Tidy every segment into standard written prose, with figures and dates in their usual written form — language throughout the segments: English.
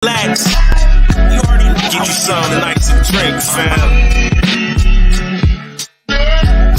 Relax. You already know. Get you some nice and drink, fam.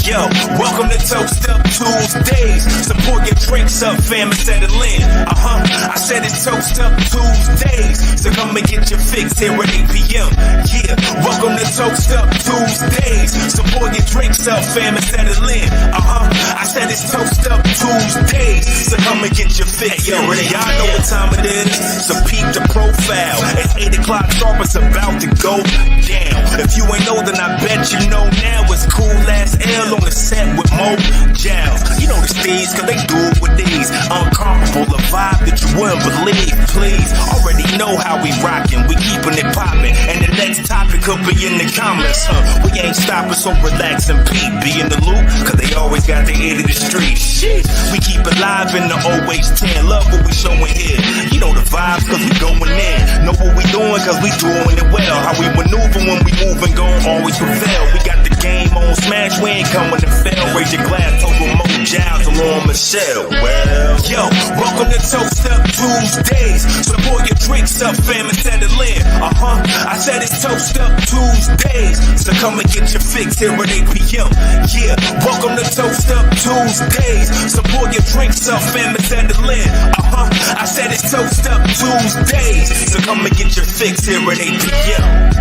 Yo, welcome to Toast Up Tuesdays. Support your drinks up, fam, and settle in. I said it's Toast Up Tuesdays. So come and get your fix here at 8 p.m. Yeah, welcome to Toast Up Tuesdays. Support your drinks up, fam, and settle in. I said it's Toast Up Tuesdays. So come and get your fix here at 8 Y'all know what time it is. So peep the profile. It's 8 o'clock sharp, it's about to go down. If you ain't know, then I bet you know now. It's Cool Ass L on the set with Mo Jowls. You know the steeds, cause they do it with these. Uncomparable, a vibe that you wouldn't believe. Please, already know how we rockin'. We keepin' it poppin'. And the next topic could be in the comments, We ain't stoppin', so relax and peep. Be in the loop, cause they always got their ear to the street. Shit, we keep it live in the always 10. Love what we showin' here. You know the vibes, cause we goin' in. Know what we doing, cause we doing it well. How we maneuver when we movin', gon' always prevail. We got the game on smash, we ain't coming to fail. Raise your glass, talk with Mo Jowls along Michelle. Well, yo, welcome to Toast Up Tuesdays. Support your drinks up, fam, and settle in. I said it's Toast Up Tuesdays. So come and get your fix here at 8 p.m. Yeah, welcome to Toast Up Tuesdays. Support your drinks up, fam, and settle in. I said it's Toast Up Tuesdays. So come and get your fix here at 8 p.m.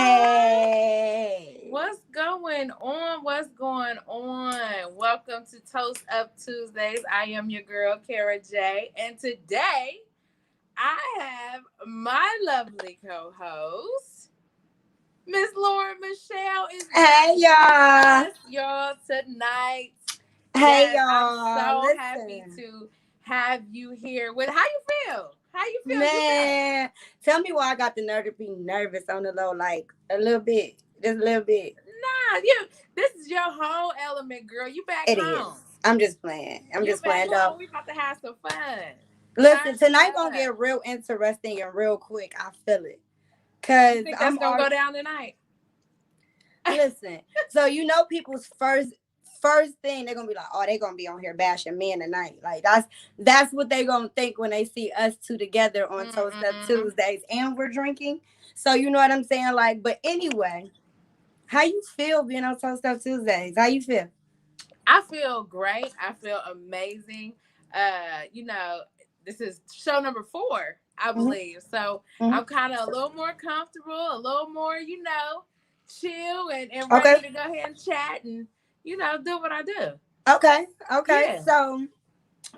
Hey. What's going on? What's going on? Welcome to Toast Up Tuesdays. I am your girl, Kara J. And today, I have my lovely co-host, Miss Laura Michelle. Hey, y'all. Y'all tonight. Hey, Yes, y'all. I'm so Listen. happy to have you here. How you feel? How you feel? Man, tell me why I got the nerve to be nervous on the low, like a little bit, just a little bit. Nah, this is your whole element, girl. You back It home. is. I'm just playing. I'm just playing, though. We about to have some fun. Listen, tonight gonna get real interesting and real quick. I feel it. Cause you think that's gonna go down tonight. Listen, so you know people's first thing they're gonna be like, oh, they're gonna be on here bashing men tonight. Like that's what they're gonna think when they see us two together on Toast Up Tuesdays and we're drinking. So you know what I'm saying? Like, but anyway, how you feel being on Toast Up Tuesdays? How you feel? I feel great. I feel amazing. This is show number 4, I believe. So I'm kind of a little more comfortable, a little more, chill and ready to go ahead and chat and do what I do. Okay. Yeah. So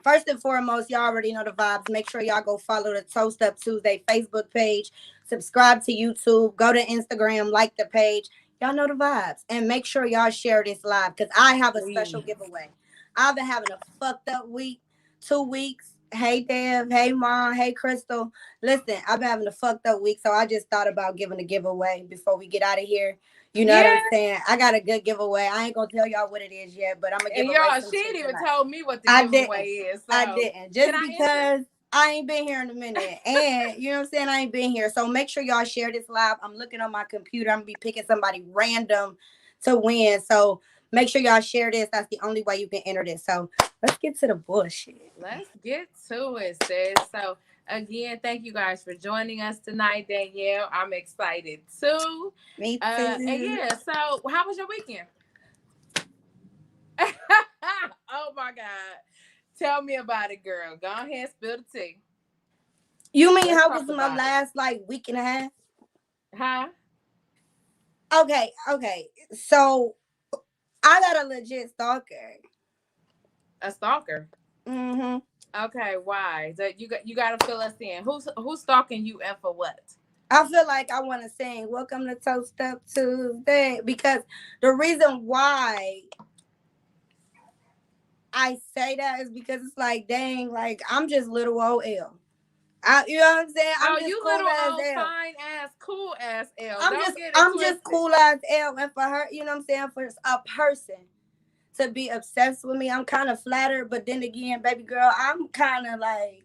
first and foremost, y'all already know the vibes. Make sure y'all go follow the Toast Up Tuesday Facebook page. Subscribe to YouTube. Go to Instagram. Like the page. Y'all know the vibes. And make sure y'all share this live because I have a special giveaway. I've been having a fucked up week, 2 weeks. Hey, Dev. Hey, Mom. Hey, Crystal. Listen, I've been having a fucked up week, so I just thought about giving a giveaway before we get out of here. You know what I'm saying? I got a good giveaway. I ain't gonna tell y'all what it is yet, but I'm gonna give away y'all, some she ain't even tonight. told me what the giveaway is. So. I didn't. Just because I ain't been here in a minute. And you know what I'm saying? I ain't been here. So make sure y'all share this live. I'm looking on my computer. I'm gonna be picking somebody random to win. So make sure y'all share this. That's the only way you can enter this. So let's get to the bullshit. Let's get to it, sis. So again, thank you guys for joining us tonight, Danielle. I'm excited too. Me too. And so how was your weekend? Oh my God. Tell me about it, girl. Go ahead, spill the tea. You mean how was my last week and a half? Huh? Okay. So I got a legit stalker. A stalker? Mm-hmm. Okay, why? So you gotta fill us in. Who's stalking you and for what? I feel like I want to sing "Welcome to Toast Up Tuesday" because the reason why I say that is because it's like, dang, like I'm just little old L. You know what I'm saying? I'm just you cool little as old L. Fine ass, cool ass L. I'm just cool as L, and for her, you know what I'm saying, for a person to be obsessed with me, I'm kind of flattered. But then again, baby girl, I'm kind of like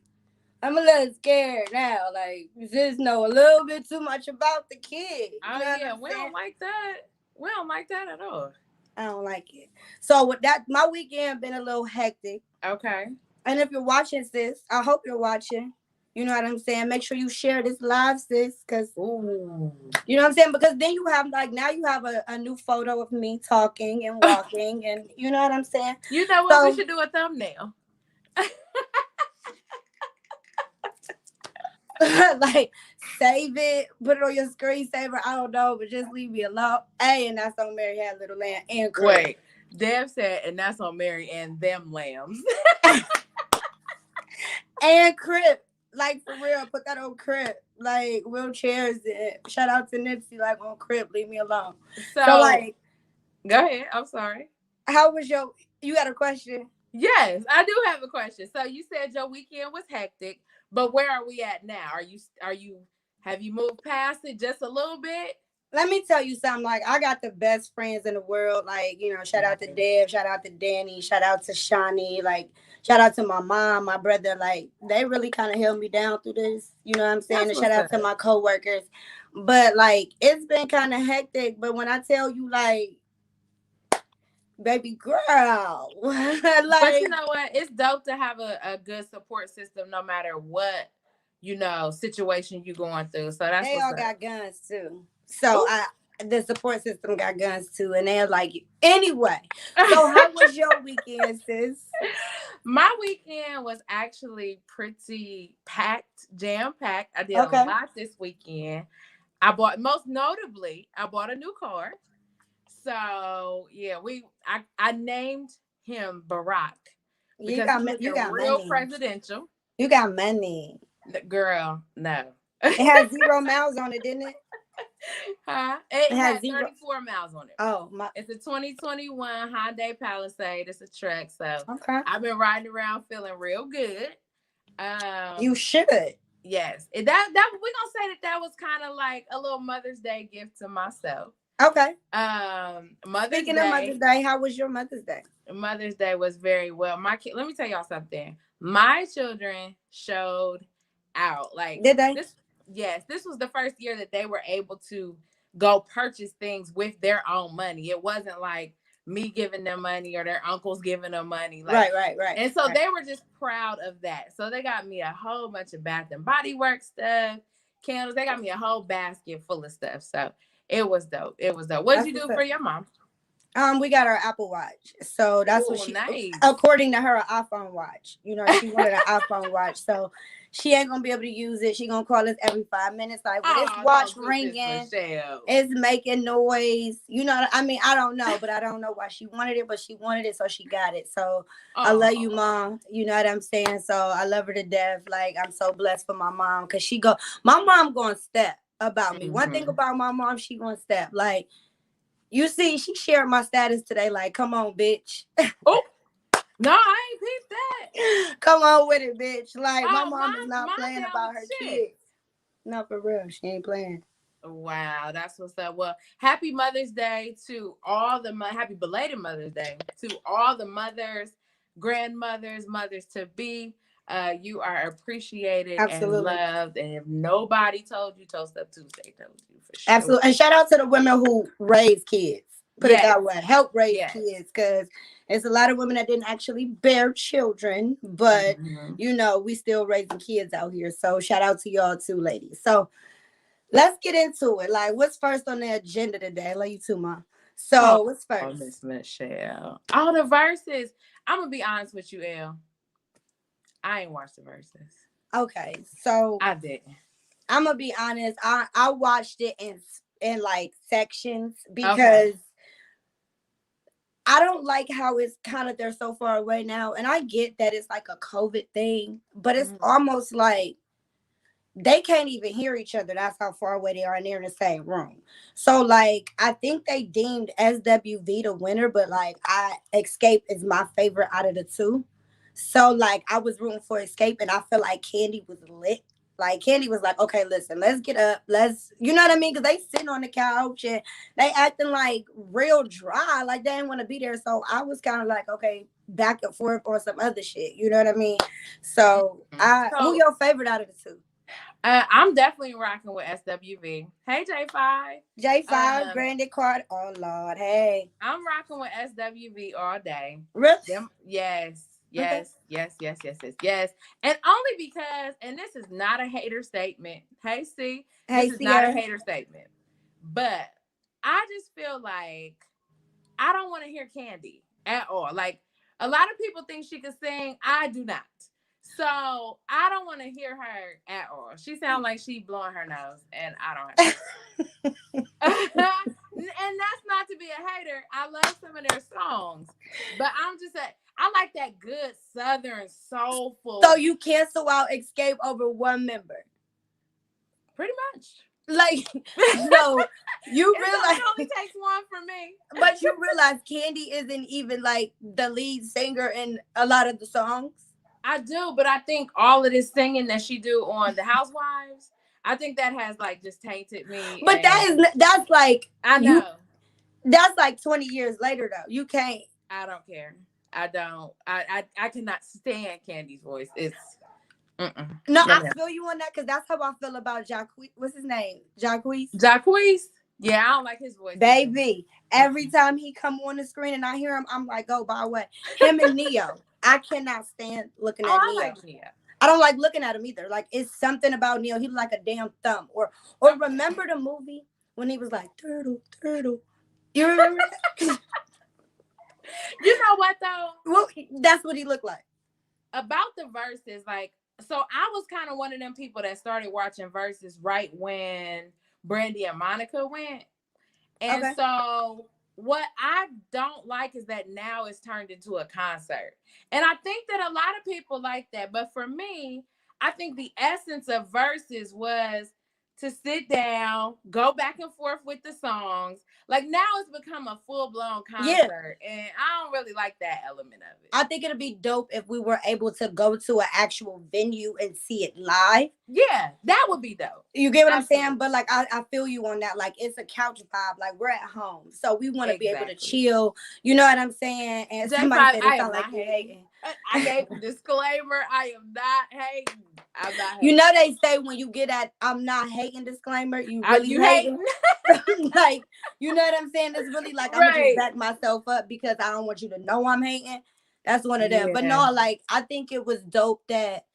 I'm a little scared now. Like, you just know a little bit too much about the kid. You Oh know what yeah, I'm we saying? don't like that. We don't like that at all. I don't like it. So with that, my weekend been a little hectic. Okay. And if you're watching, sis, I hope you're watching. You know what I'm saying? Make sure you share this live, sis, because Ooh. you know what I'm saying? Because then you have like now you have a new photo of me talking and walking, and you know what I'm saying? You know what? We So should do a thumbnail. like save it, put it on your screensaver. I don't know, but just leave me alone. Hey, and that's on Mary Had Little Lamb and Crib. Wait, Dev said, and that's on Mary and them lambs. And Crib. Like for real, put that on Crib. Like wheelchairs. Shout out to Nipsey, like on Crib, leave me alone. So like, go ahead. I'm sorry. how was you got a question? Yes, I do have a question. So you said your weekend was hectic, but where are we at now? Have you moved past it just a little bit? Let me tell you something. Like, I got the best friends in the world. Like, you know, shout out to Dev, shout out to Danny, shout out to Shawnee, like, shout out to my mom, my brother. Like, they really kind of held me down through this. You know what I'm saying? And shout out to my coworkers. But like, it's been kind of hectic. But when I tell you, like, baby girl, like, but you know what? It's dope to have a good support system, no matter what, you know, situation you're going through. So that's they all got guns too. So the support system got guns too, and they're like, anyway. So how was your weekend, sis? My weekend was actually pretty packed, jam-packed. I did a lot this weekend. Most notably, I bought a new car. So yeah, I named him Barack. You got real money. Presidential. You got money. Girl, no. It had 0 miles on it, didn't it? Huh? It had 34 miles on it. Oh, it's a 2021 Hyundai Palisade. It's a truck. So I've been riding around feeling real good. You should. Yes. We're gonna say that was kind of like a little Mother's Day gift to myself. Okay. Speaking of Mother's Day, how was your Mother's Day? Mother's Day was very well. Let me tell y'all something. My children showed out. Like, did they? This was the first year that they were able to go purchase things with their own money. It wasn't like me giving them money or their uncles giving them money. Like, right. And so they were just proud of that. So they got me a whole bunch of Bath and Body Works stuff, candles. They got me a whole basket full of stuff. So it was dope. What did you do for your mom? We got her Apple Watch. So that's what she, nice. According to her, an iPhone watch. You know, she wanted an iPhone watch. So she ain't going to be able to use it. She going to call us every 5 minutes. Like, with this watch ringing, it's making noise. You know, I mean, I don't know, but I don't know why she wanted it, but she wanted it, so she got it. So I love you, Mom. You know what I'm saying? So I love her to death. Like, I'm so blessed for my mom, because my mom going to step about me. One thing about my mom, she going to step. Like, you see, she shared my status today. Like, come on, bitch. Oh, no, I ain't peeped that. Come on with it, bitch. Like, my mom is not playing about her kids. No, for real. She ain't playing. Wow, that's what's up. Well, happy Mother's Day to all the happy belated Mother's Day to all the mothers, grandmothers, mothers to be. You are appreciated and loved. And if nobody told you, Toast Up Tuesday told you for sure. Absolutely. And shout out to the women who raise kids. Put it that way. Help raise kids, because there's a lot of women that didn't actually bear children, but you know, we still raising kids out here. So shout out to y'all too, ladies. So let's get into it. Like, what's first on the agenda today? I love you too, Mom. So what's first? Oh, Miss Michelle. All the verses. I'm gonna be honest with you, Elle. I ain't watched the verses. Okay, so I didn't. I'm gonna be honest. I watched it in like sections, because I don't like how it's kind of, they're so far away now. And I get that it's like a COVID thing, but it's almost like they can't even hear each other. That's how far away they are, and they're in the same room. So like, I think they deemed SWV the winner, but like, Escape is my favorite out of the two. So like, I was rooting for Escape, and I feel like Candy was lit. Like Candy was like, okay, listen, let's get up. You know what I mean? Because they sitting on the couch and they acting like real dry, like they didn't want to be there. So I was kind of like, okay, back and forth on some other shit. You know what I mean? So, who your favorite out of the two? I'm definitely rocking with SWV. Hey, J5. J5, Brandon Carter. Oh, Lord. Hey. I'm rocking with SWV all day. Really? Yes. Okay. Yes. And only because, and this is not a hater statement. Hey, C. Hey, this is not a hater statement. But I just feel like I don't want to hear Candy at all. Like, a lot of people think she can sing. I do not. So I don't want to hear her at all. She sounds like she blowing her nose, and I don't have and that's not to be a hater. I love some of their songs, but I'm just I like that good Southern soulful. So you cancel out Escape over one member? Pretty much. Like, no, you realize it only takes one for me. But you realize Candy isn't even like the lead singer in a lot of the songs. I do, but I think all of this singing that she do on The Housewives, I think that has like just tainted me. But that's like, I know. That's like 20 years later though. You can't. I don't care. I don't. I cannot stand Candy's voice. It's No, I feel you on that because that's how I feel about Jacquees. What's his name? Jacquees? Yeah, I don't like his voice. Baby, every time he come on the screen and I hear him, I'm like, oh, by what? Him and Neo. I cannot stand looking at Neo. Like Neo. I don't like looking at him either. Like, it's something about Neo. He look like a damn thumb. Or remember the movie when he was like, turtle. You remember that? You know what though? Well, that's what he looked like. About the verses, like, so I was kind of one of them people that started watching verses right when Brandy and Monica went. And so what I don't like is that now it's turned into a concert. And I think that a lot of people like that. But for me, I think the essence of verses was to sit down, go back and forth with the songs. Like now it's become a full-blown concert. Yeah. And I don't really like that element of it. I think it'd be dope if we were able to go to an actual venue and see it live. Yeah, that would be dope. You get what I'm saying? But like I feel you on that. Like it's a couch vibe. Like we're at home. So we want to be able to chill. You know what I'm saying? And somebody said it sound like you're hating. I gave a disclaimer. I am not hating. I'm not hating. You know they say when you get at I'm not hating disclaimer, you really hating. Like, you know what I'm saying? It's really like I'm gonna just back myself up because I don't want you to know I'm hating. That's one of them. Yeah. But no, like I think it was dope that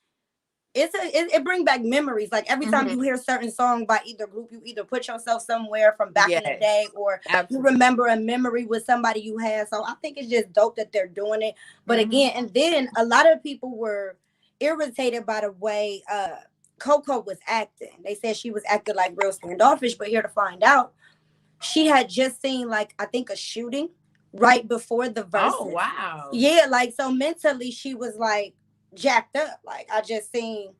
it brings back memories. Like every time you hear a certain song by either group, you either put yourself somewhere from back in the day or you remember a memory with somebody you had. So I think it's just dope that they're doing it. But again, and then a lot of people were irritated by the way Coco was acting. They said she was acting like real standoffish, but here to find out, she had just seen like I think a shooting right before the verses. Oh wow. Yeah, like so mentally she was like jacked up. Like I just seen,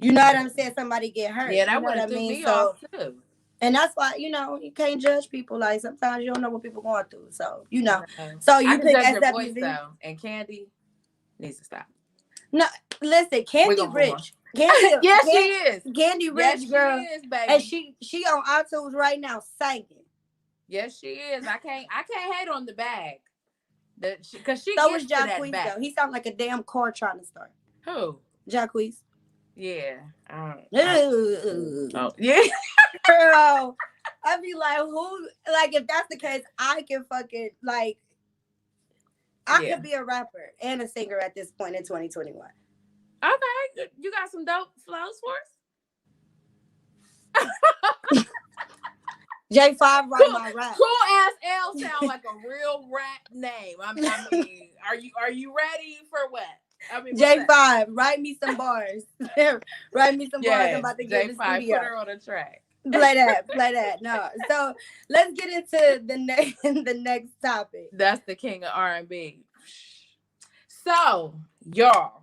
you know what I'm saying, somebody get hurt. Yeah, that would have threw me off too. And that's why, you know, you can't judge people. Like sometimes you don't know what people going through. So, you know. So you pick SWV though, and Candy needs to stop. No, listen, Candy rich. Candy, yes, she is. Candy rich, yes, girl. She is, baby. And she on iTunes right now singing. Yes, she is. I can't hate on the bag. Because she so gets is to that Jacquees, back. though. He sounds like a damn car trying to start. Who? Jacquees. Yeah. Oh yeah. Girl, I'd be like, who? Like, if that's the case, I can fucking like. I could be a rapper and a singer at this point in 2021. Okay, you got some dope flows for us? J5 write my rap. Cool Ass L sound like a real rap name. I mean, are you ready for what? I mean, J5, write me some bars. Write me some bars. I'm about to get in the J5, studio. put her on a track. Play that. No. So let's get into the next topic. That's the king of R&B. So, y'all,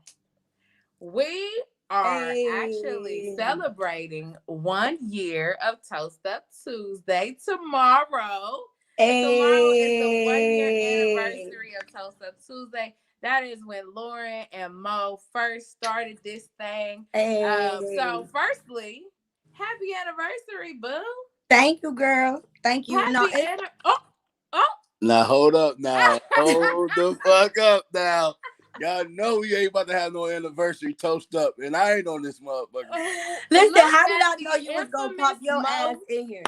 we are actually celebrating 1 year of Toast Up Tuesday tomorrow. Tomorrow is the 1 year anniversary of Toast Up Tuesday. That is when Lauren and Mo first started this thing. Hey. So firstly, happy anniversary, boo. Thank you, girl. Thank you. No, Happy anniversary. Oh. Now hold up now. Hold the fuck up now. Y'all know we ain't about to have no anniversary toast up, and I ain't on this motherfucker. listen, Look how did at I know the you was gonna pop infamous your Mo ass in here?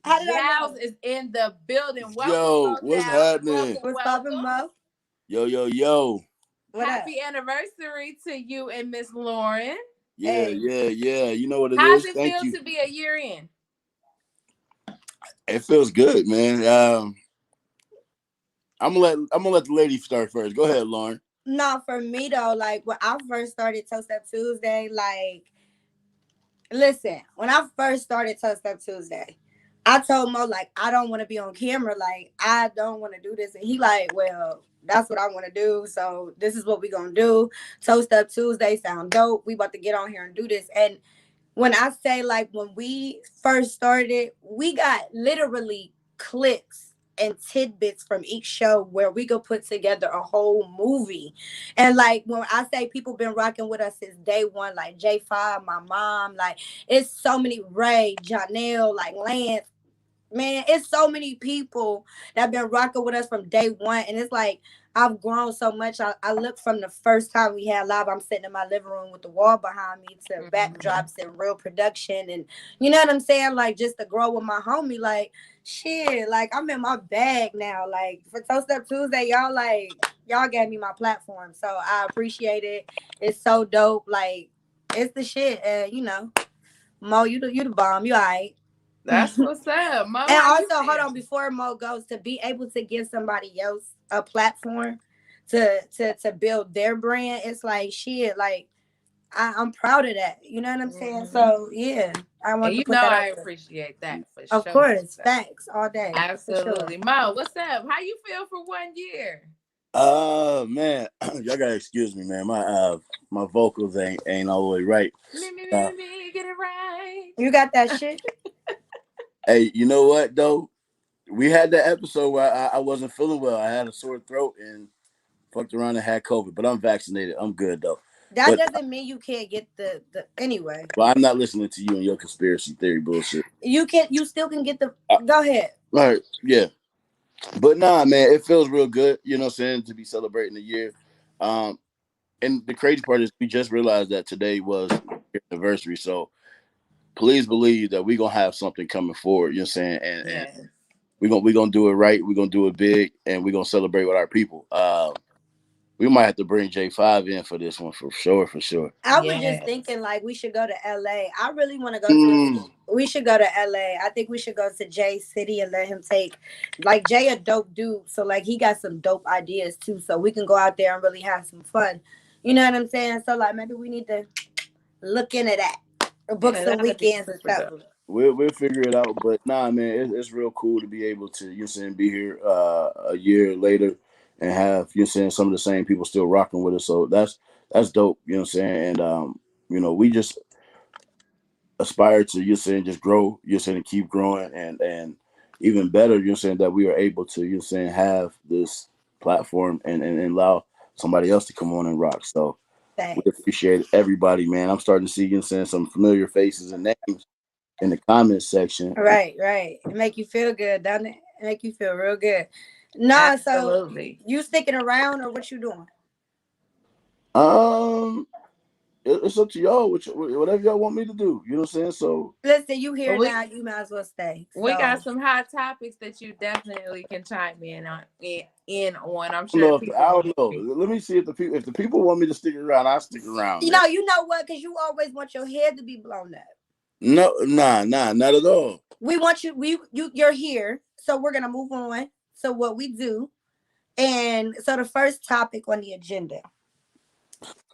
How did I know? Giles is in the building. Welcome, Yo, Mo what's Giles. happening? What's poppin', Mo? Yo. What up? Happy anniversary to you and Miss Lauren. Yeah. You know what it How's is. it Thank feel you. to be a year in? It feels good, man. I'm gonna let the lady start first. Go ahead, Lauren. No, for me though, like when I first started Toast Up Tuesday, like listen, when I first started Toast Up Tuesday, I told Mo like I don't want to be on camera, like I don't want to do this, and he like, well, that's what I want to do, so this is what we gonna do. Toast Up Tuesday sound dope. We about to get on here and do this, and when I say like when we first started, we got literally clips and tidbits from each show where we could put together a whole movie. And like when I say people been rocking with us since day one, like J5, my mom, like it's so many Ray, Janelle, like Lance. Man, it's so many people that been rocking with us from day one. And it's like I've grown so much. I look from the first time we had live, I'm sitting in my living room with the wall behind me to backdrops and real production. And you know what I'm saying? Like just to grow with my homie, like shit, like I'm in my bag now. Like for Toast Up Tuesday, y'all gave me my platform. So I appreciate it. It's so dope. Like it's the shit. You know, Mo, you the bomb. You all right. That's what's up, Mo. And also, hold on, before Mo goes, to be able to give somebody else a platform to build their brand, it's like shit. Like I'm proud of that. You know what I'm saying? So yeah, I want to put that I out there. appreciate that for Of sure. course, facts all day. Absolutely, Sure. Mo. What's up? How you feel for 1 year? Man, y'all gotta excuse me, man. My vocals ain't all the way right. Me, get it right. You got that shit. Hey, you know what though? We had that episode where I wasn't feeling well. I had a sore throat and fucked around and had COVID, but I'm vaccinated. I'm good though. That doesn't mean you can't get the anyway. Well, I'm not listening to you and your conspiracy theory bullshit. You still can get the. Go ahead. All right, yeah. But nah, man, it feels real good, you know what I'm saying, to be celebrating the year. And the crazy part is we just realized that today was the anniversary. So please believe that we're gonna have something coming forward, you know what I'm saying? And we're gonna do it right, we're gonna do it big, and we're gonna celebrate with our people. We might have to bring J5 in for this one for sure. I was just thinking like we should go to LA. I really want to go to. We should go to LA. I think we should go to Jay City and let him take. Like Jay a dope dude, so like he got some dope ideas too. So we can go out there and really have some fun. You know what I'm saying? So like maybe we need to look into that. Book some weekends and stuff. We'll figure it out. But nah, man, it's real cool to be able to, you know what I'm saying, be here a year later and have, you know what I'm saying, some of the same people still rocking with us. So that's dope, you know what I'm saying? And you know, we just aspire to, you know what I'm saying, just grow, you know what I'm saying, and keep growing and even better, you know what I'm saying, that we are able to, you know what I'm saying, have this platform and allow somebody else to come on and rock. So we appreciate everybody, man. I'm starting to see, you know what I'm saying, some familiar faces and names in the comments section. Right. It make you feel good, doesn't it? Make you feel real good. Nah, absolutely. So you sticking around or what you doing? It's up to y'all, whatever y'all want me to do. You know what I'm saying? So listen, you here now, you might as well stay. We got some hot topics that you definitely can chime in on. I'm sure. I don't know. Let me see if the people want me to stick around, I'll stick around. You know what? Because you always want your head to be blown up. No, not at all. We want you. You're here, so we're gonna move on. So what we do, and so the first topic on the agenda.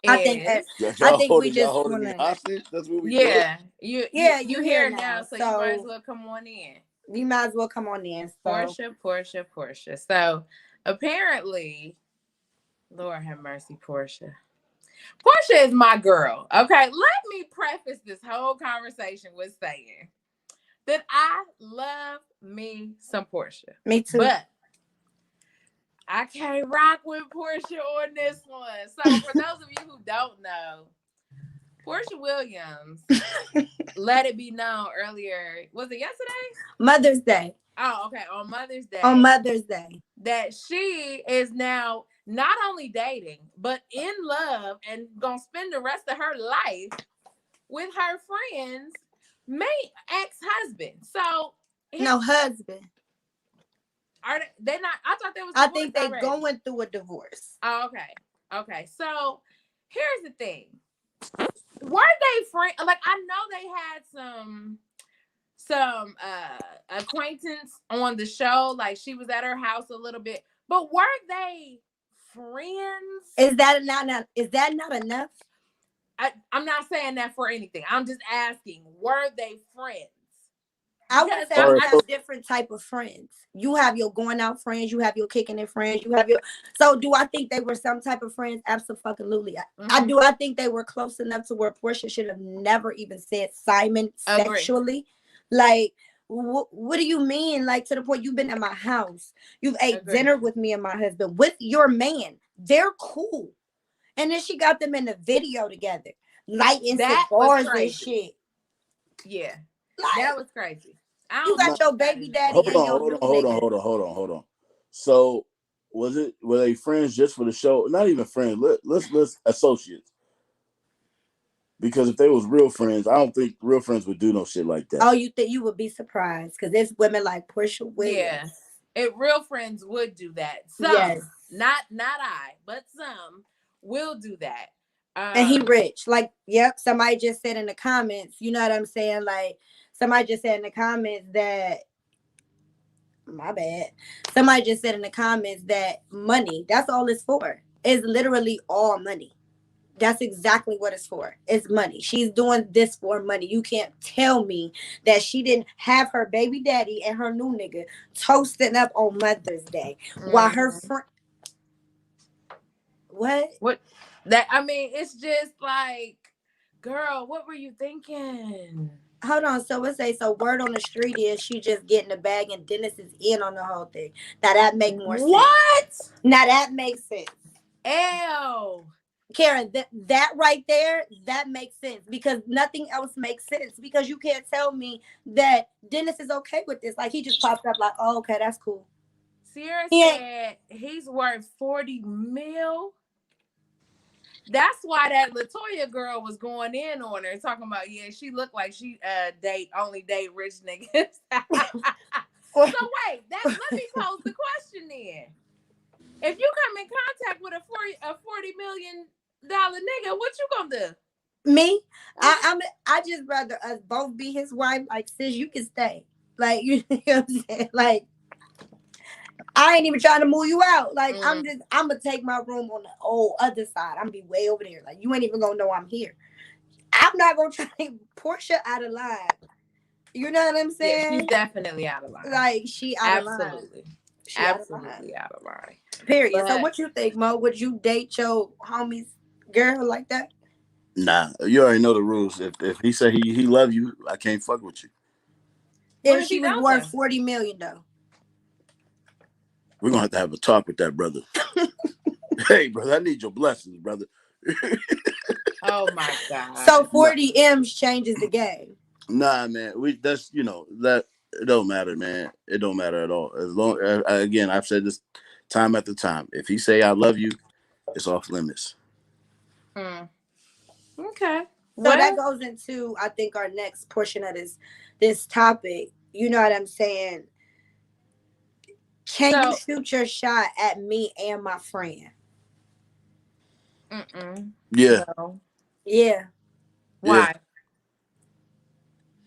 I think we just holding me hostage. That's what we do. You here now, so you might as well come on in. You might as well come on in. So. Portia. So apparently, Lord have mercy, Portia. Portia is my girl. Okay, let me preface this whole conversation with saying that I love me some Portia. Me too. But I can't rock with Portia on this one. So for those of you who don't know, Portia Williams let it be known earlier. Was it yesterday? Mother's Day. Oh, okay. On Mother's Day. On Mother's Day. That she is now not only dating, but in love and gonna spend the rest of her life with her friend's ex-husband. So no husband. Are they not? I thought there was. I think they're going through a divorce. Oh, okay. Okay. So here's the thing. Were they friends? Like, I know they had some acquaintance on the show. Like, she was at her house a little bit, but were they friends? Is that not enough? I'm not saying that for anything. I'm just asking, were they friends? I would say I have different type of friends. You have your going out friends, you have your kicking it friends, you have your. So do I think they were some type of friends? Absolutely. I do. I think they were close enough to where Portia should have never even said Simon sexually. Like, what do you mean? Like, to the point you've been at my house, you've ate dinner with me and my husband with your man. They're cool, and then she got them in the video together, lighting cigars and shit. Yeah. Like, that was crazy. You got your baby daddy. Hold on. So were they friends just for the show? Not even friends. Let's associates. Because if they was real friends, I don't think real friends would do no shit like that. Oh, you think you would be surprised? Because there's women like Portia Williams. Yeah, real friends would do that. Some, not I, but some will do that. And he rich. Like, yep. Somebody just said in the comments. You know what I'm saying? Like. Somebody just said in the comments that, my bad. Somebody just said in the comments that money, that's all it's for. It's literally all money. That's exactly what it's for. It's money. She's doing this for money. You can't tell me that she didn't have her baby daddy and her new nigga toasting up on Mother's Day while her friend. What? That, I mean, it's just like, girl, what were you thinking? Hold on, so let's say, so word on the street is she just getting the bag and Dennis is in on the whole thing. Now that makes more sense. What? Now that makes sense. Ew. Karen, that right there, that makes sense because nothing else makes sense because you can't tell me that Dennis is okay with this. Like, he just popped up like, oh, okay, that's cool. Sierra said he's worth 40 mil. That's why that Latoya girl was going in on her, talking about, she looked like she only date rich niggas. So wait, let me pose the question then. If you come in contact with a $40 million nigga, what you gonna do? Me? I just rather us both be his wife. Like, sis, you can stay. Like, you know what I'm saying? Like, I ain't even trying to move you out. Like, I'm gonna take my room on the other side. I'm gonna be way over there. Like, you ain't even gonna know I'm here. I'm not gonna try to Portia out of line. You know what I'm saying? Yeah, she's definitely out of line. Like, she out of line. Absolutely out of line. Period. But, so what you think, Mo? Would you date your homie's girl like that? Nah, you already know the rules. If he say he love you, I can't fuck with you. If she was worth $40 million though. We're gonna have a talk with that brother. Hey, brother, I need your blessings, brother. Oh my God. So 40 M's changes the game. Nah, man. That it don't matter, man. It don't matter at all. As long again, I've said this time after time. If he say I love you, it's off limits. Okay. So that goes into, I think, our next portion of this topic. You know what I'm saying? Can you shoot your shot at me and my friend? Yeah. No. Yeah. Why? Yeah.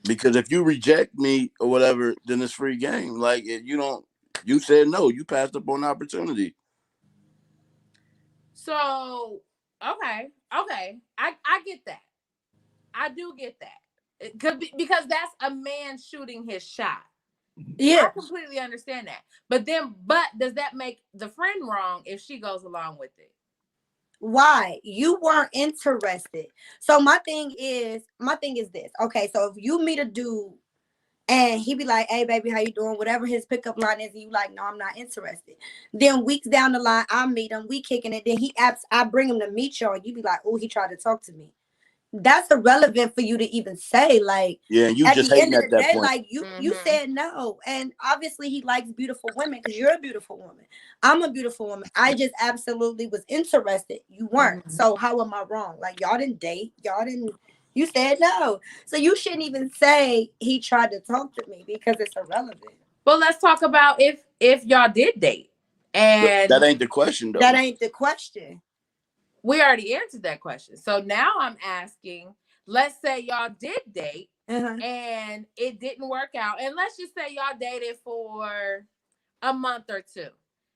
Because if you reject me or whatever, then it's free game. Like, you said no, you passed up on the opportunity. So, okay. I get that. I do get that. Because that's a man shooting his shot. Yeah. I completely understand that. But does that make the friend wrong if she goes along with it? Why? You weren't interested. So my thing is this. Okay, so if you meet a dude And he be like, hey, baby, how you doing? Whatever his pickup line is, and you like, no, I'm not interested. Then weeks down the line, I meet him, we kicking it. Then I bring him to meet y'all. You be like, oh, he tried to talk to me. That's irrelevant for you to even say. Like, Yeah, and you at just the end hating of at the that day, point. like you said no. And obviously he likes beautiful women because you're a beautiful woman. I'm a beautiful woman. I just absolutely was interested. You weren't. So how am I wrong? Like, y'all didn't date. You said no. So you shouldn't even say he tried to talk to me because it's irrelevant. Well, let's talk about if y'all did date. And That ain't the question, though. That ain't the question. We already answered that question. So now I'm asking, let's say y'all did date and it didn't work out. And let's just say y'all dated for a month or two.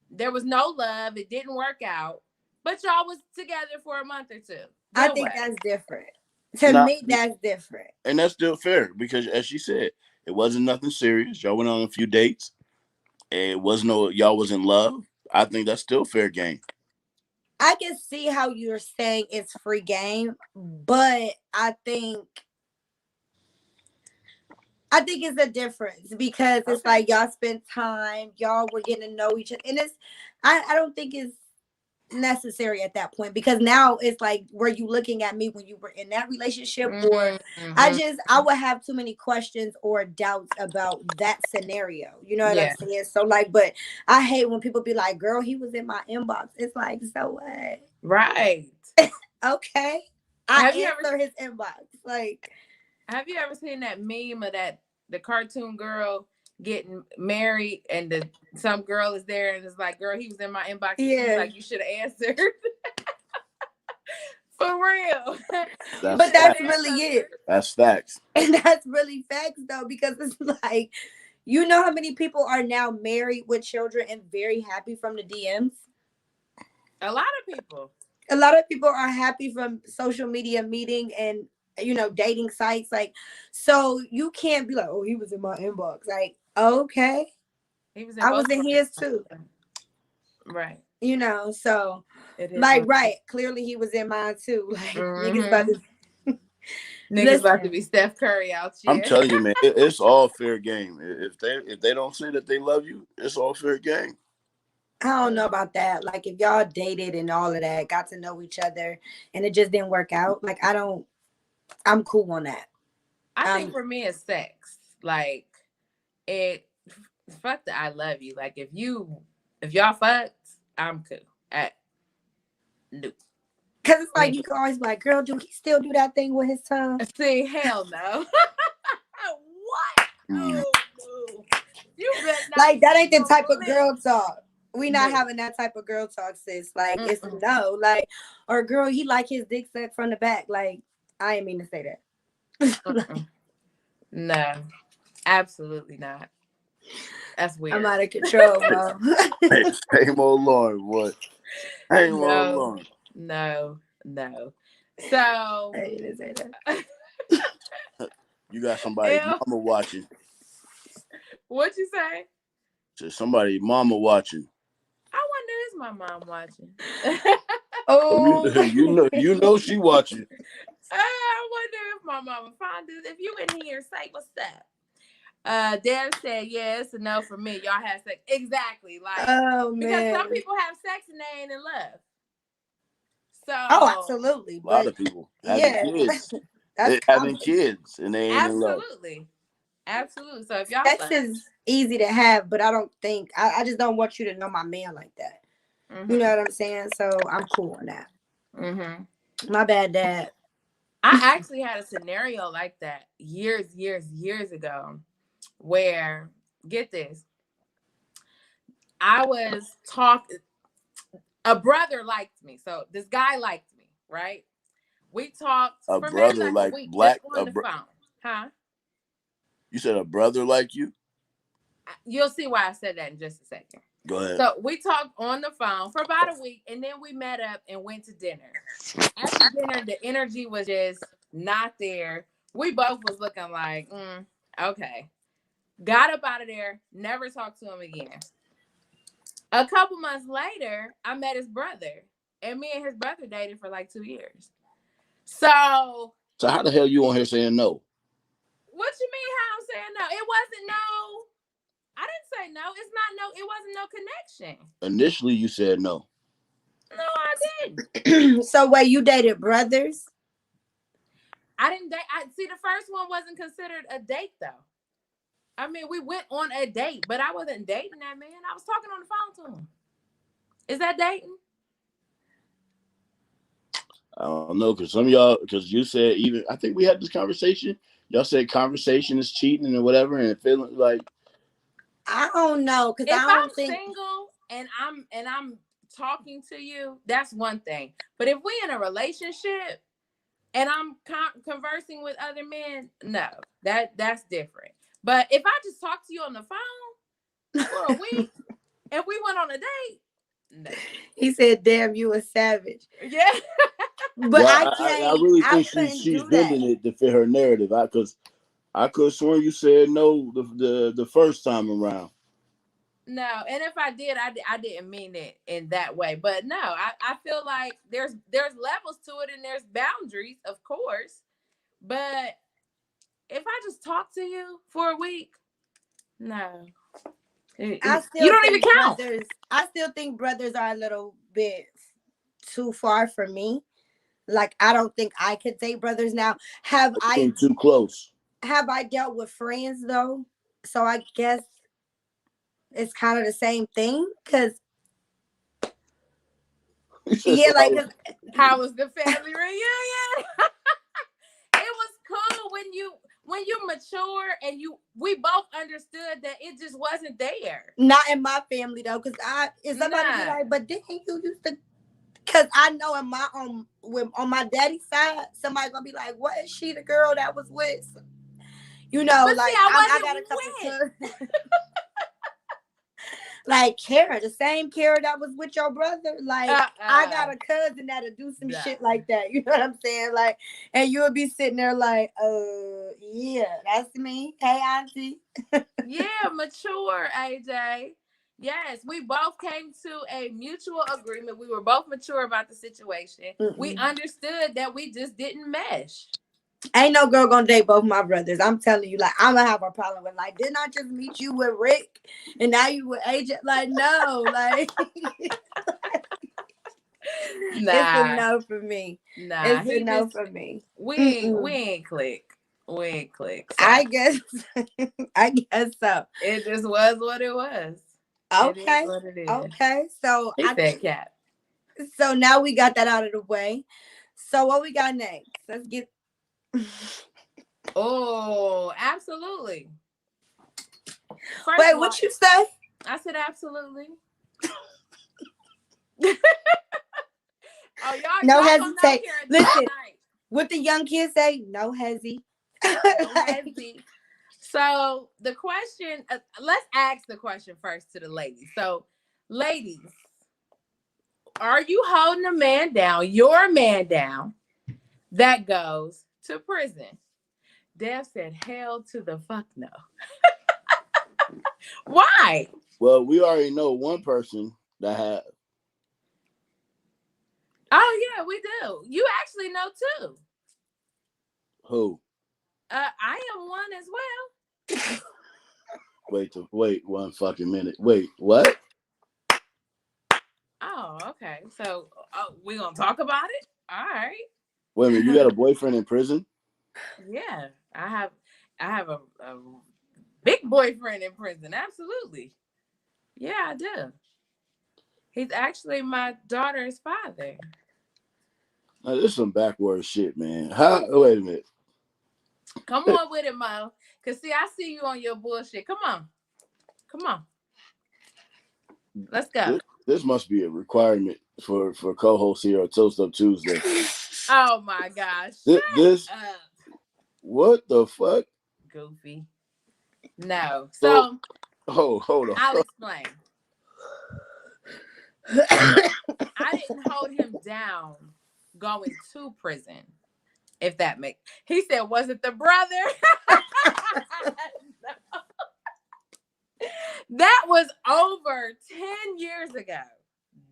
There was no love. It didn't work out. But y'all was together for a month or two. I think that's different. To me, that's different. And that's still fair because, as she said, it wasn't nothing serious. Y'all went on a few dates. It wasn't y'all was in love. I think that's still fair game. I can see how you're saying it's free game, but I think it's a difference because it's like y'all spent time, y'all were getting to know each other, and I don't think it's necessary at that point because now it's like, were you looking at me when you were in that relationship, or I would have too many questions or doubts about that scenario. You know what I'm saying? So like, but I hate when people be like, girl, he was in my inbox. It's like, so what? Right. Okay. I answer his inbox. Like, have you ever seen that meme of the cartoon girl getting married and some girl is there and it's like, girl, he was in my inbox. Yeah. Like, you should have answered. For real. But that's really it. That's facts. And that's really facts though, because it's like, you know how many people are now married with children and very happy from the DMs? A lot of people. A lot of people are happy from social media meeting and, you know, dating sites. Like, so you can't be like, oh, he was in my inbox. Like, okay. I was in his too. Right. You know, so like, right. Clearly he was in mine too. Like, niggas about to be Steph Curry out here. I'm telling you, man, it's all fair game. If they don't say that they love you, it's all fair game. I don't know about that. Like, if y'all dated and all of that, got to know each other, and it just didn't work out, like, I'm cool on that. I think for me, it's sex. Like, fuck the I love you. Like, if y'all fucked, I'm cool. No. Because it's like, you can always be like, girl, do he still do that thing with his tongue? See, hell no. What? No. You better not. Like, that ain't the type of girl talk. We not having that type of girl talk, sis. Like, it's no. Like, or girl, he like his dick sucked from the back. Like, I ain't mean to say that. No, absolutely not. That's weird. I'm out of control, bro. Same old Lauren, what? Same old Lauren. No. So I didn't say that. You got somebody mama watching. What you say? Just somebody mama watching. I wonder, is my mom watching? Oh, you know she watching. I wonder if my mama found this. If you in here, say what's up. Dad said, yeah, it's a no for me. Y'all have sex. Exactly. Like, because some people have sex and they ain't in love. So absolutely. A lot of people having kids. Having kids and they ain't in love. Absolutely. So if y'all sex is easy to have, but I don't think I just don't want you to know my man like that. You know what I'm saying? So I'm cool on that. My bad, Dad. I actually had a scenario like that years ago where, get this, I was talking, a brother liked me. So this guy liked me, right? We talked for brother like a week, black on the phone. Huh? You said a brother like you? You'll see why I said that in just a second. Go ahead. So we talked on the phone for about a week, and then we met up and went to dinner. After dinner, the energy was just not there. We both was looking like, okay. Got up out of there, never talked to him again. A couple months later, I met his brother, and me and his brother dated for like 2 years. So how the hell you on here saying no? What you mean how I'm saying no. It wasn't no. I didn't say no. It's not no. It wasn't no connection. Initially, you said no. No, I didn't. So wait, you dated brothers? I didn't date. I see the first one wasn't considered a date though. I mean, we went on a date, but I wasn't dating that man. I was talking on the phone to him. Is that dating? I don't know, because some of y'all, because you said even, I think we had this conversation. Y'all said conversation is cheating and whatever, and feeling like. I don't know, because If I don't I'm think single and I'm talking to you, that's one thing. But if we in a relationship and I'm conversing with other men, no, that's different. But if I just talk to you on the phone for a week and we went on a date, no. he said, "Damn, you a savage." Yeah. But Yeah, I I really can't. I think couldn't she's do bending that. it to fit her narrative. Because I could have sworn you said no the first time around. No, and if I did, I didn't mean it in that way. But no, I feel like there's levels to it and there's boundaries, of course. But if I just talk to you for a week, no. I still You don't think even count. brothers. I still think brothers are a little bit too far for me. Like, I don't think I could date brothers now. Have I Too close. dealt with friends though? So I guess it's kind of the same thing. Cause yeah, like How was the family reunion? It was cool when you mature and we both understood that it just wasn't there. not in my family though, cause somebody be like, but didn't you used to? Cause I know in my on my daddy's side, somebody gonna be like, "What is she the girl that was with?" You know, But like see, I got a couple cousins. Like Kara, the same Kara that was with your brother. Like I got a cousin that'll do some shit like that. You know what I'm saying? Like, and you would be sitting there like, yeah, that's me. Hey, auntie. Yeah, mature, AJ. Yes, we both came to a mutual agreement. We were both mature about the situation. We understood that we just didn't mesh. Ain't no girl gonna date both my brothers. I'm telling you, like, I'm gonna have a problem with, like, didn't I just meet you with Rick and now you with AJ? Like, no, like it's a no for me. Nah, it's a no for me. We ain't click. We ain't click. So. I guess so. It just was what it was. Okay. It is what it is. Okay. So he said cat. So now we got that out of the way. So what we got next? Let's get. Oh, absolutely. Wait, what you say? I said absolutely. Oh, y'all. No hesitate. Listen, what the young kids say? No hezzy. So the question, let's ask the question first to the ladies. So, ladies, are you holding a man down, your man down, that goes to prison? Dev said, hell to the fuck no. Why? Well, we already know one person that had. Oh, yeah, we do. You actually know too. Who? I am one as well. Wait 1 fucking minute. Wait, what? Oh, okay. So we're gonna talk about it. All right. Wait a minute, you got a boyfriend in prison? Yeah, I have a big boyfriend in prison. Absolutely. Yeah, I do. He's actually my daughter's father. Now, this is some backward shit, man. Wait a minute. Come on with it, Mo. Cause see, I see you on your bullshit. Come on. Let's go. This must be a requirement for co-hosts here at Toast Up Tuesday. Oh my gosh. This what the fuck? Goofy. No. So hold on. I'll explain. I didn't hold him down going to prison. If that makes, he said, was it the brother? No. That was over 10 years ago.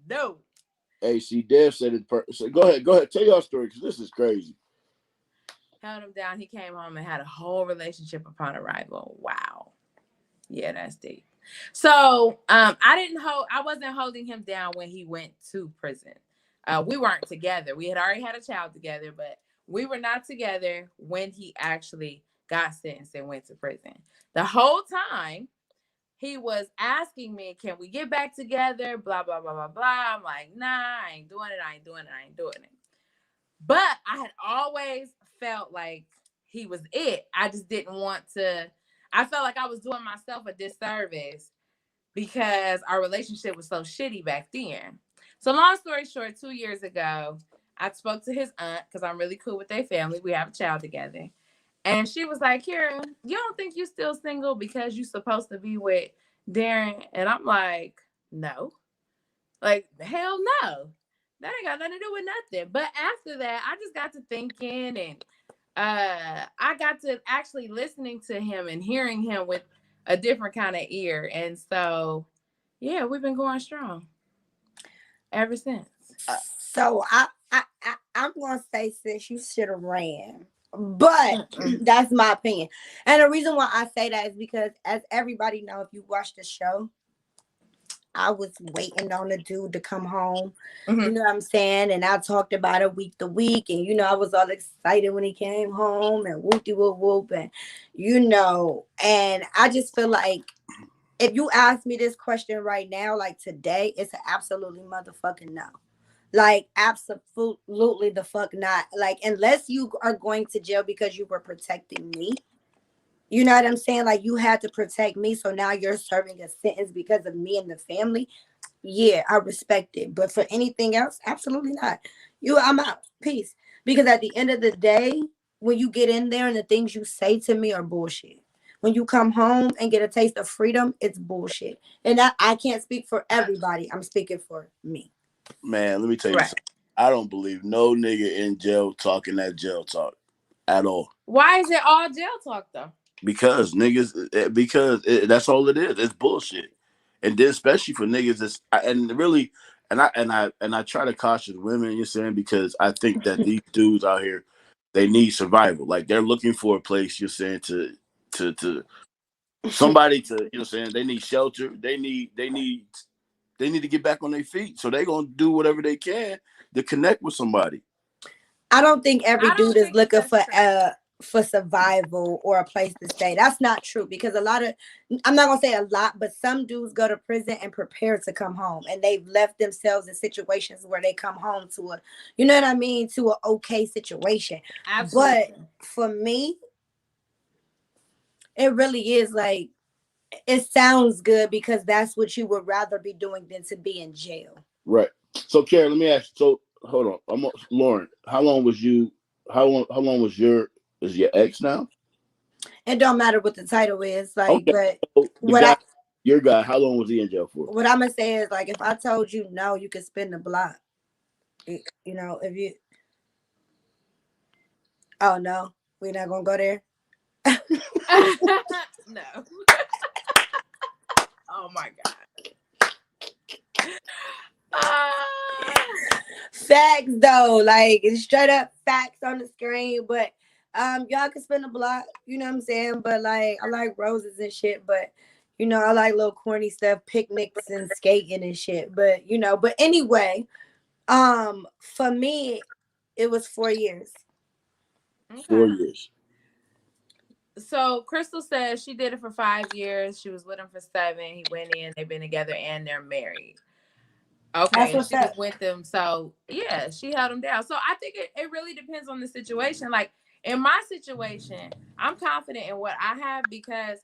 No. Hey, see, Dev said it. So go ahead. Tell your story because this is crazy. held him down. He came home and had a whole relationship upon arrival. Wow. Yeah, that's deep. So I wasn't holding him down when he went to prison. We weren't together. We had already had a child together, but we were not together when he actually got sentenced and went to prison. The whole time he was asking me, can we get back together? Blah, blah, blah, blah, blah. I'm like, nah, I ain't doing it. But I had always felt like he was it. I just didn't want to. I felt like I was doing myself a disservice because our relationship was so shitty back then. So long story short, 2 years ago, I spoke to his aunt because I'm really cool with their family. We have a child together. And she was like, Kira, you don't think you're still single because you're supposed to be with Darren? And I'm like, no. Like, hell no. That ain't got nothing to do with nothing. But after that, I just got to thinking, and I got to actually listening to him and hearing him with a different kind of ear. And so, yeah, we've been going strong ever since. So I'm gonna say, sis, you should have ran. But that's my opinion. And the reason why I say that is because, as everybody know, if you watch the show, I was waiting on the dude to come home. Mm-hmm. You know what I'm saying? And I talked about it week to week. And, you know, I was all excited when he came home and whoopty whoop whoop. And, you know, and I just feel like if you ask me this question right now, like today, it's an absolutely motherfucking no. Like, absolutely the fuck not. Like, unless you are going to jail because you were protecting me. You know what I'm saying? Like, you had to protect me, so now you're serving a sentence because of me and the family. Yeah, I respect it. But for anything else, absolutely not. I'm out. Peace. Because at the end of the day, when you get in there and the things you say to me are bullshit. When you come home and get a taste of freedom, it's bullshit. And I can't speak for everybody. I'm speaking for me. Man, let me tell you something. I don't believe no nigga in jail talking that jail talk at all. Why is it all jail talk, though? Because that's all it is. It's bullshit. And then especially for niggas, I try to caution women, you're saying, because I think that these dudes out here, they need survival. Like, they're looking for a place, you're saying, to somebody to, you know, saying, they need shelter. They need to get back on their feet. So they're gonna do whatever they can to connect with somebody. I don't think every dude is looking for survival or a place to stay. That's not true, because I'm not gonna say a lot, but some dudes go to prison and prepare to come home, and they've left themselves in situations where they come home to a, you know what I mean, to an okay situation. Absolutely. But for me, it really is like, it sounds good because that's what you would rather be doing than to be in jail. Right. So, Karen, let me ask you. So, hold on. Lauren, how long was your ex now? It don't matter what the title is. Like, okay. But your guy, how long was he in jail for? What I'm gonna say is, like, if I told you no, you could spin the block. You know, if you. Oh no, we're not gonna go there. No. Oh my God. Facts though, like, it's straight up facts on the screen. But y'all can spin the block, you know what I'm saying? But like, I like roses and shit, but you know, I like little corny stuff, picnics and skating and shit. But you know, but anyway, for me, it was 4 years. Okay. 4 years. So Crystal says she did it for 5 years. She was with him for 7. He went in. They've been together and they're married. Okay, she was with them. So yeah, she held him down. So I think it really depends on the situation. Like, in my situation, I'm confident in what I have because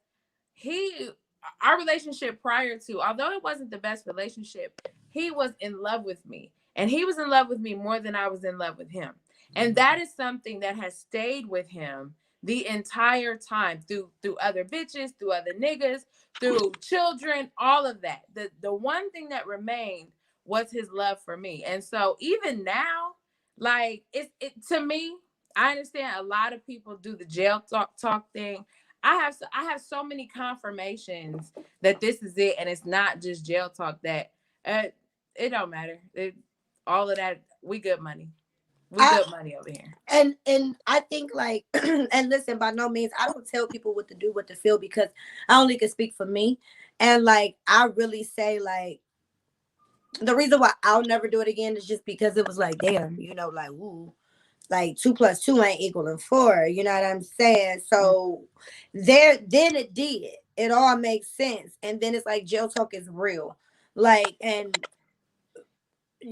our relationship prior to, although it wasn't the best relationship, he was in love with me. And he was in love with me more than I was in love with him. And that is something that has stayed with him the entire time, through other bitches, through other niggas, through children, all of that. The one thing that remained was his love for me. And so even now, like, it to me, I understand a lot of people do the jail talk thing. I have so many confirmations that this is it, and it's not just jail talk, that it don't matter. All of that, we good money. We good money over here. And I think like, and listen, by no means, I don't tell people what to do, what to feel, because I only can speak for me. And like, I really say like, the reason why I'll never do it again is just because it was like, damn, like, ooh, like 2 + 2 ain't equaling 4. You know what I'm saying? So then it did. It all makes sense. And then it's like jail talk is real. Like, and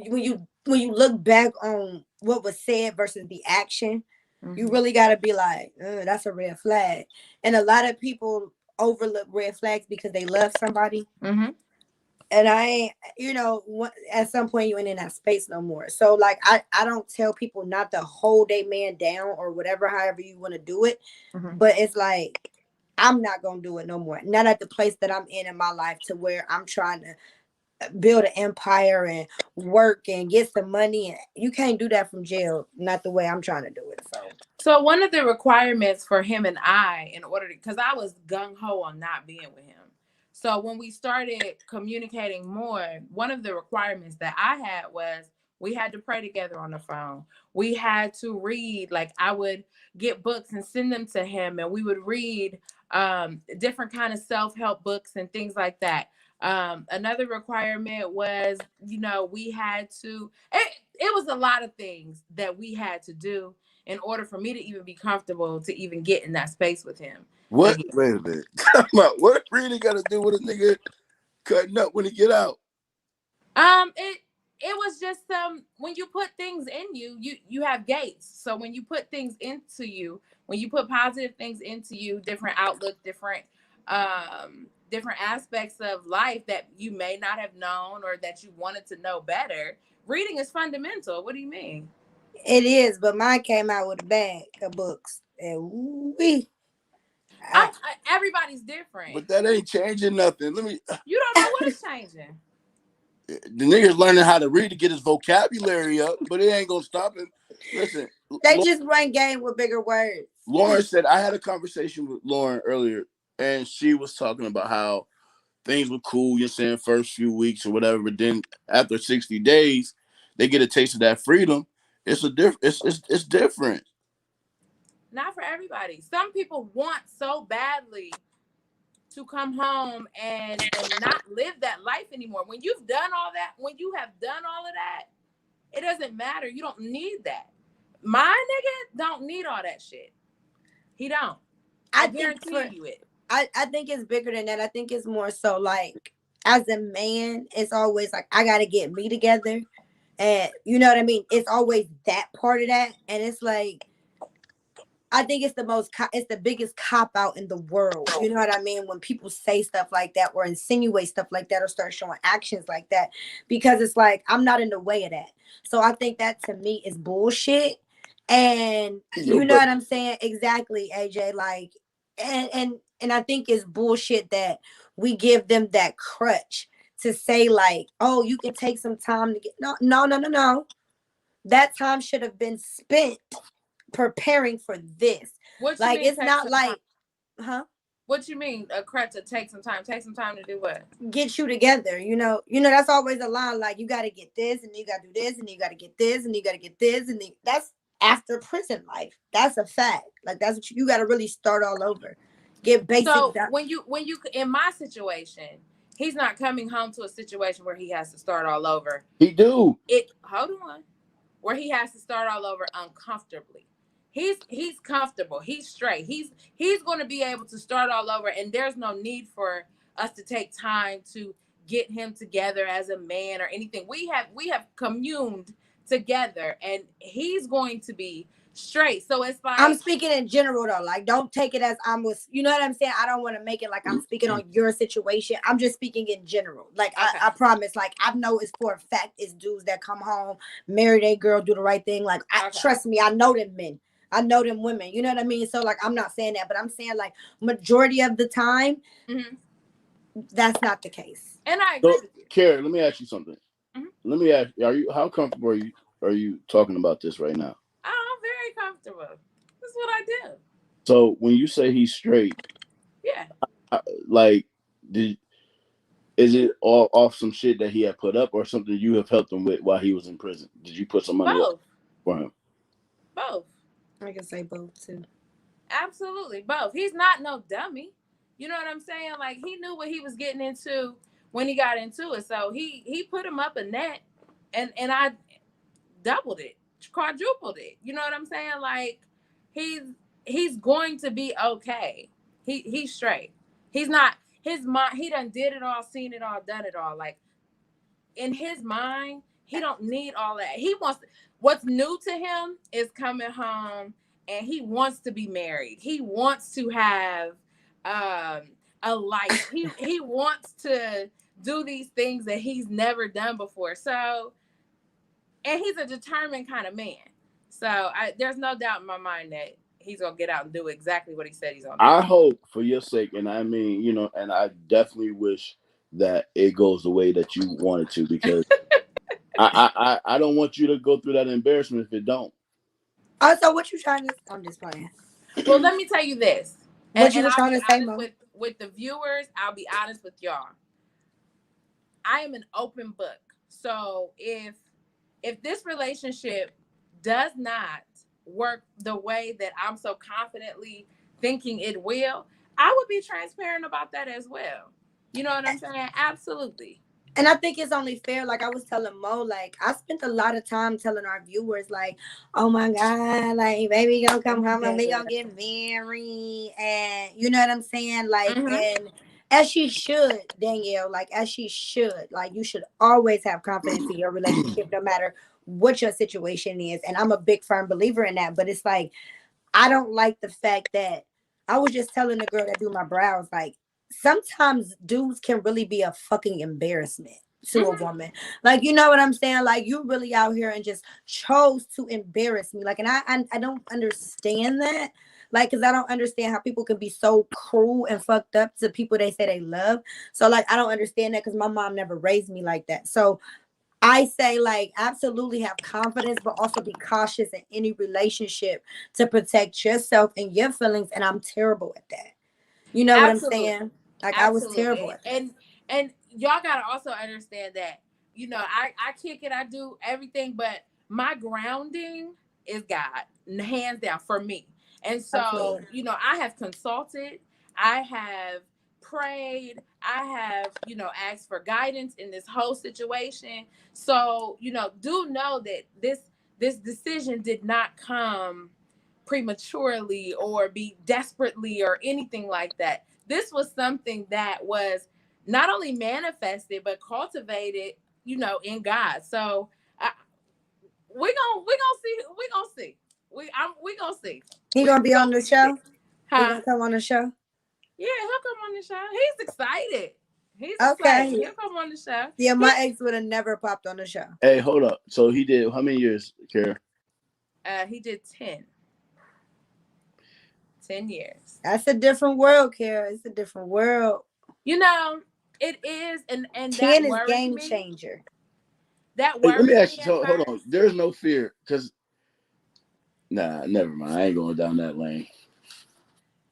when you look back on what was said versus the action, you really got to be like, that's a red flag. And a lot of people overlook red flags because they love somebody. And I ain't, at some point you ain't in that space no more. So like, I don't tell people not to hold a man down or whatever, however you want to do it. But it's like, I'm not going to do it no more. Not at the place that I'm in my life to where I'm trying to build an empire and work and get some money. And you can't do that from jail. Not the way I'm trying to do it. So one of the requirements for him and I, in order to, because I was gung-ho on not being with him. So when we started communicating more, one of the requirements that I had was we had to pray together on the phone. We had to read, like I would get books and send them to him, and we would read different kind of self-help books and things like that. Another requirement was, we had to, it was a lot of things that we had to do in order for me to even be comfortable to even get in that space with him. What? Wait a minute. What really got to do with a nigga cutting up when he get out? It was just when you put things in you have gates. So when you put things into you, when you put positive things into you, different outlook, different aspects of life that you may not have known or that you wanted to know better, reading is fundamental. What do you mean? It is, but mine came out with a bag of books, and everybody's different. But that ain't changing nothing. You don't know what is changing. The nigga's learning how to read to get his vocabulary up, but it ain't gonna stop him. Listen, they just run game with bigger words. Lauren said, I had a conversation with Lauren earlier, and she was talking about how things were cool, first few weeks or whatever, but then after 60 days, they get a taste of that freedom. It's different. Not for everybody. Some people want so badly to come home and not live that life anymore. When you've done all that, when you have done all of that, it doesn't matter. You don't need that. My nigga don't need all that shit. He don't. I guarantee you it. I think it's bigger than that. I think it's more so like, as a man, it's always like, I got to get me together. And you know what I mean? It's always that part of that. And it's like, I think it's it's the biggest cop out in the world. You know what I mean? When people say stuff like that or insinuate stuff like that or start showing actions like that, because it's like, I'm not in the way of that. So I think that to me is bullshit. And you know what I'm saying? Exactly, AJ. Like, and I think it's bullshit that we give them that crutch to say like, oh, you can take some time to get no. That time should have been spent preparing for this. Like, it's not like, What you mean a crutch to take some time? Take some time to do what? Get you together. That's always a line. Like, you got to get this, and you got to do this, and you got to get this, and you got to get this, and that's after prison life. That's a fact. Like, that's what you got to really start all over. Get basic. So when you in my situation, he's not coming home to a situation where he has to start all over. He do. Hold on. Where he has to start all over uncomfortably. He's comfortable. He's straight. He's going to be able to start all over, and there's no need for us to take time to get him together as a man or anything. We have communed together, and he's going to be straight. So it's like, I'm speaking in general though. Like, don't take it as you know what I'm saying? I don't want to make it like I'm speaking on your situation. I'm just speaking in general. Like, okay. I promise, like, I've noticed for a fact it's dudes that come home, marry their girl, do the right thing. Like, trust me, I know them men. I know them women. You know what I mean? So like, I'm not saying that, but I'm saying like majority of the time, that's not the case. And I agree with you. Carrie, let me ask you something. Let me ask, how comfortable are you talking about this right now? I'm very comfortable. This is what I do. So when you say he's straight, yeah, is it all off some shit that he had put up or something you have helped him with while he was in prison? Did you put some money up for him? Both. I can say both too. Absolutely, both. He's not no dummy. You know what I'm saying? Like, he knew what he was getting into when he got into it. So he put him up a net, and I doubled it, quadrupled it. You know what I'm saying? Like, he's going to be okay. He's straight. He's not his mind. He done did it all, seen it all, done it all. Like, in his mind, he don't need all that. He wants, what's new to him is coming home, and he wants to be married. He wants to have a life. He wants to do these things that he's never done before. So, and he's a determined kind of man. So there's no doubt in my mind that he's gonna get out and do exactly what he said he's gonna do. I hope for your sake, and I mean, you know, and I definitely wish that it goes the way that you want it to, because I don't want you to go through that embarrassment if it don't. Also, what you trying to? I'm just playing. Well, let me tell you this. What you were trying to say, Mo? With the viewers, I'll be honest with y'all. I am an open book. So if this relationship does not work the way that I'm so confidently thinking it will, I would be transparent about that as well. You know what I'm saying? Absolutely. And I think it's only fair. Like I was telling Mo, like I spent a lot of time telling our viewers, like, oh my God, like baby gonna come home and we gonna get married. And you know what I'm saying? Like, and as she should, Danielle, like as she should, like you should always have confidence in your relationship, no matter what your situation is. And I'm a big firm believer in that. But it's like, I don't like the fact that I was just telling the girl that do my brows, like, sometimes dudes can really be a fucking embarrassment to a woman. Like, you know what I'm saying? Like, you really out here and just chose to embarrass me. Like, and I don't understand that. Like, because I don't understand how people can be so cruel and fucked up to people they say they love. So, like, I don't understand that because my mom never raised me like that. So, I say, like, absolutely have confidence, but also be cautious in any relationship to protect yourself and your feelings. And I'm terrible at that. You know Absolutely. what I'm saying? Like, Absolutely. I was terrible at that. And y'all gotta also understand that, you know, I kick it, I do everything, but my grounding is God, hands down, for me. And so, Absolutely. you know, I have consulted, I have prayed, I have, you know, asked for guidance in this whole situation. So, you know, do know that this decision did not come prematurely or be desperately or anything like that. This was something that was not only manifested but cultivated, you know, in God. So we gonna see. We gonna see. He gonna be on the show? Huh? He gonna come on the show? Yeah, he'll come on the show. He's excited. He's Okay. excited. He'll come on the show. Yeah, my ex would have never popped on the show. Hey, hold up. So he did how many years, Kara? He did 10 years. That's a different world, Kara. It's a different world. You know, it is, and 10 that is game me. changer. That Hey, worries let me ask you. me So, at hold first. on. There's no fear, because never mind. I ain't going down that lane.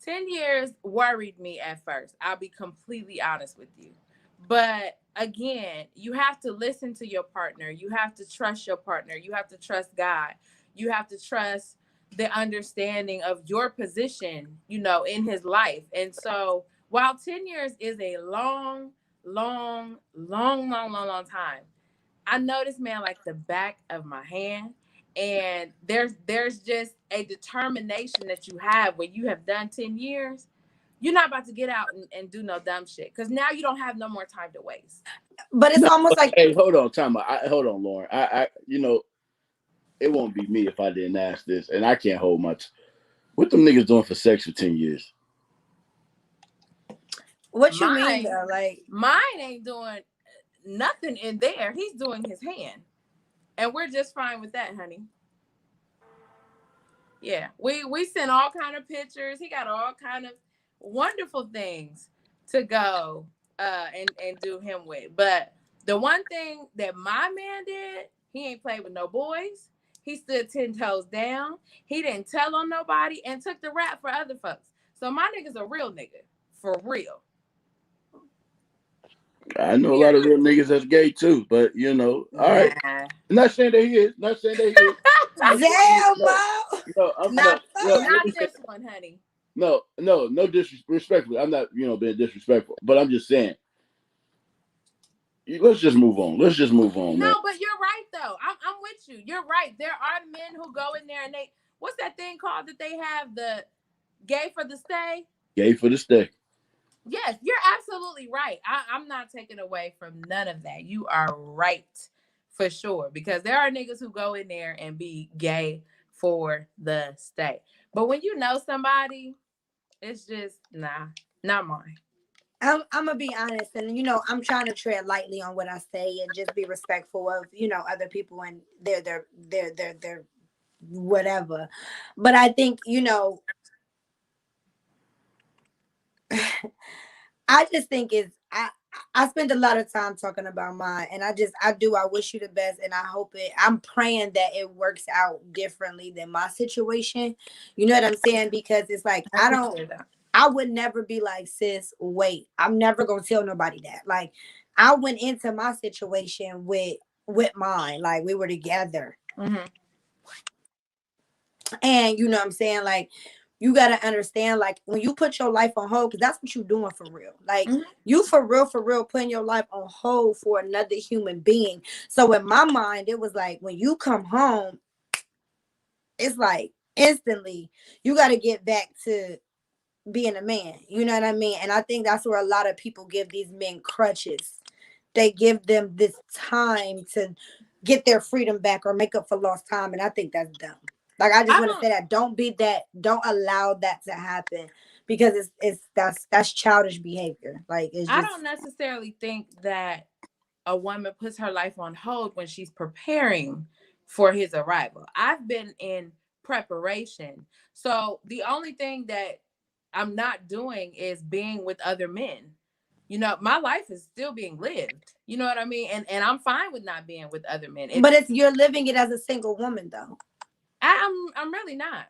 10 years worried me at first. I'll be completely honest with you. But again, you have to listen to your partner. You have to trust your partner. You have to trust God. You have to trust the understanding of your position, you know, in his life. And so while 10 years is a long time, I know this man like the back of my hand. And there's just a determination that you have when you have done 10 years. You're not about to get out and do no dumb shit, because now you don't have no more time to waste. But it's almost like, Hey, hold on, time out. Hold on, Lauren. I you know, it won't be me if I didn't ask this, and I can't hold much. What them niggas doing for sex for 10 years? what you mean though? Like, mine ain't doing nothing in there. He's doing his hand. And we're just fine with that, honey. Yeah, we sent all kind of pictures. He got all kind of wonderful things to go and do him with. But the one thing that my man did, he ain't played with no boys. He stood 10 toes down. He didn't tell on nobody and took the rap for other folks. So my nigga's a real nigga, for real. I know a lot of real niggas that's gay too, but you know, all right. I'm not saying that he is. Not saying that he is. Damn, Mo. Not let me say, this one, honey. no disrespectfully. I'm not, being disrespectful, but I'm just saying. Let's just move on. Let's just move on, man. No, but you're right though. I'm with you. You're right. There are men who go in there and what's that thing called that they have, the gay for the stay? Gay for the stay. Yes, you're absolutely right. I'm not taking away from none of that. You are right for sure, because there are niggas who go in there and be gay for the stay. But when you know somebody, it's just not mine. I'm gonna be honest, and I'm trying to tread lightly on what I say and just be respectful of other people and their whatever. But I think I just think I spend a lot of time talking about mine, and I wish you the best, and I'm praying that it works out differently than my situation. You know what I'm saying? Because it's like I would never be like, sis, wait, I'm never gonna tell nobody that. Like, I went into my situation with mine, like we were together. Mm-hmm. And you know what I'm saying? Like, you got to understand, like, when you put your life on hold, because that's what you're doing for real. Like, you for real putting your life on hold for another human being. So in my mind, it was like, when you come home, it's like instantly you got to get back to being a man. You know what I mean? And I think that's where a lot of people give these men crutches. They give them this time to get their freedom back or make up for lost time. And I think that's dumb. Like, I just want to say that don't allow that to happen, because that's childish behavior. Like, I don't necessarily think that a woman puts her life on hold when she's preparing for his arrival. I've been in preparation. So the only thing that I'm not doing is being with other men. My life is still being lived. You know what I mean? And I'm fine with not being with other men. But you're living it as a single woman, though. I'm really not.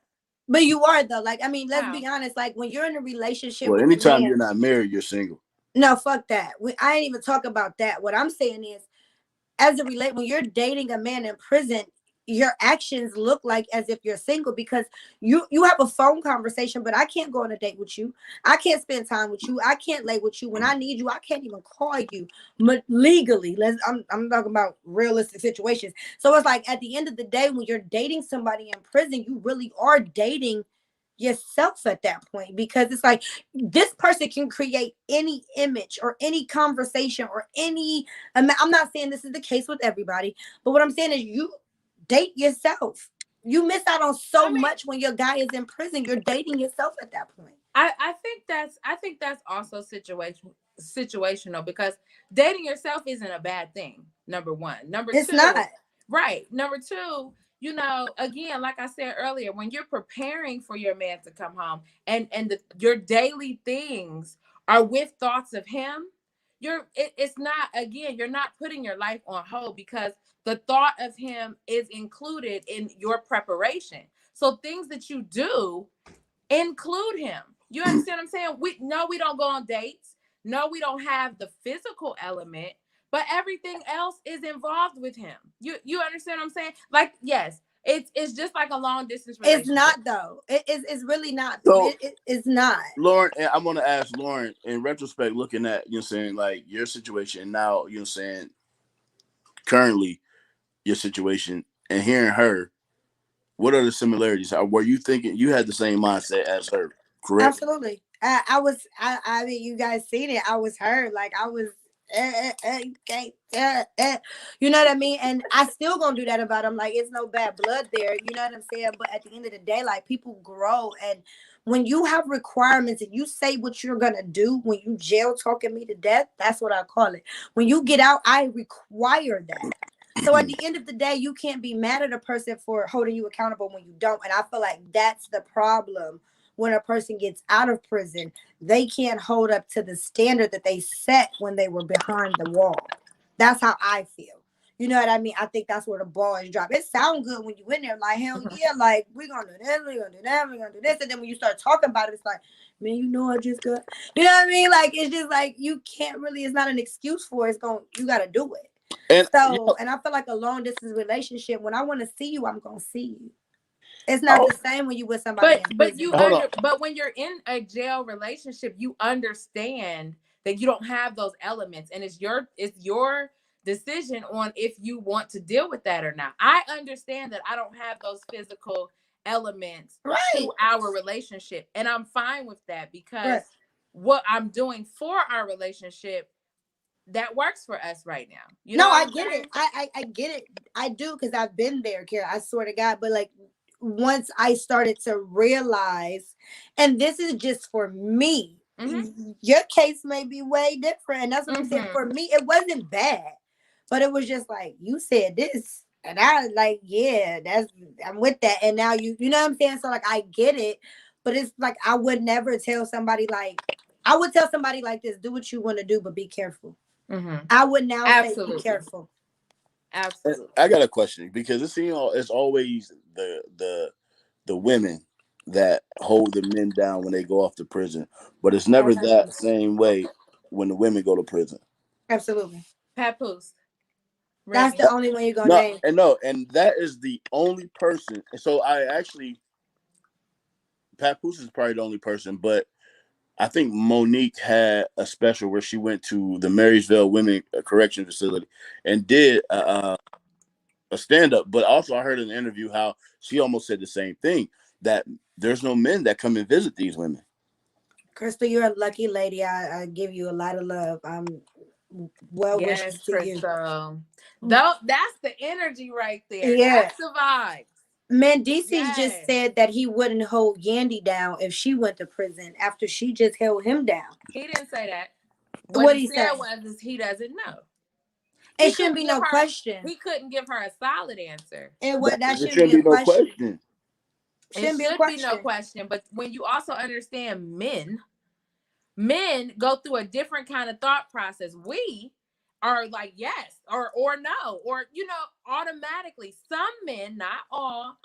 But you are, though. Like, I mean, let's be honest. Like, when you're in a relationship, well, anytime you're not married, you're single. No, fuck that. I ain't even talk about that. What I'm saying is, when you're dating a man in prison, your actions look like as if you're single, because you have a phone conversation, but I can't go on a date with you. I can't spend time with you. I can't lay with you. When I need you, I can't even call you. But legally, I'm talking about realistic situations. So it's like, at the end of the day, when you're dating somebody in prison, you really are dating yourself at that point, because it's like, this person can create any image or any conversation or I'm not saying this is the case with everybody, but what I'm saying is, you date yourself. You miss out on so much when your guy is in prison. You're dating yourself at that point. I think that's also situational, because dating yourself isn't a bad thing. Number one. Number two, it's not. Right. Number two, again, like I said earlier, when you're preparing for your man to come home and your daily things are with thoughts of him, it's not, again, you're not putting your life on hold, because the thought of him is included in your preparation. So things that you do include him. You understand what I'm saying? We don't go on dates. No, we don't have the physical element, but everything else is involved with him. You understand what I'm saying? Like, yes, it's just like a long distance relationship. It's not, though. It's really not. So, it's not. Lauren, I'm gonna ask Lauren, in retrospect, looking at like your situation now, currently your situation, and hearing her, what are the similarities? Were you thinking you had the same mindset as her? Correct. Absolutely. I mean, you guys seen it. I was her. Like, I was. You know what I mean? And I still gonna do that about him. Like, it's no bad blood there. You know what I'm saying? But at the end of the day, like, people grow, and when you have requirements and you say what you're gonna do, when you jail talking me to death, that's what I call it. When you get out, I require that. So at the end of the day, you can't be mad at a person for holding you accountable when you don't. And I feel like that's the problem. When a person gets out of prison, they can't hold up to the standard that they set when they were behind the wall. That's how I feel. You know what I mean? I think that's where the ball is dropped. It sounds good when you in there, like, hell yeah, like, we're going to do this, we're going to do that, we're going to do this. And then when you start talking about it, it's like, man, I just got, you know what I mean? Like, it's just like, you can't really, it's not an excuse for it. You got to do it. And So, and I feel like a long distance relationship, when I want to see you, I'm gonna see you. It's not oh, the same when you with somebody in prison. Hold on. But when you're in a jail relationship, you understand that you don't have those elements, and it's your decision on if you want to deal with that or not. I understand that I don't have those physical elements Right. to our relationship, and I'm fine with that because Right. what I'm doing for our relationship, that works for us right now. You No, know I what I'm get saying? it. I get it. I do, because I've been there, Kara. I swear to God. But like, once I started to realize, and this is just for me, Mhm. your case may be way different. And that's what I'm saying. Mhm. For me, it wasn't bad, but it was just like, you said this. And I like, yeah, I'm with that. And now you know what I'm saying? So like, I get it. But it's like, I would never tell somebody I would tell somebody like this, do what you want to do, but be careful. Mhm. I would now say, be Absolutely. careful. Absolutely. I got a question, because it's always the women that hold the men down when they go off to prison, but it's never that same way when the women go to prison. Absolutely. Papoose. That's Remy. the only one you're gonna name. And that is the only person. So Papoose is probably the only person, but I think Monique had a special where she went to the Marysville Women Correction Facility and did a stand-up. But also I heard in an interview how she almost said the same thing, that there's no men that come and visit these women. Crystal, you're a lucky lady. I give you a lot of love. Well wishes to Crystal. Though that's the energy right there. Yeah. That's the vibes. Mendices just said that he wouldn't hold Yandy down if she went to prison after she just held him down. He didn't say that. What he he said say? was he doesn't know. It shouldn't be no question. He couldn't give her a solid answer. That shouldn't be a question. It should be no question. But when you also understand men go through a different kind of thought process. We are like yes or no, or automatically. Some men, not all,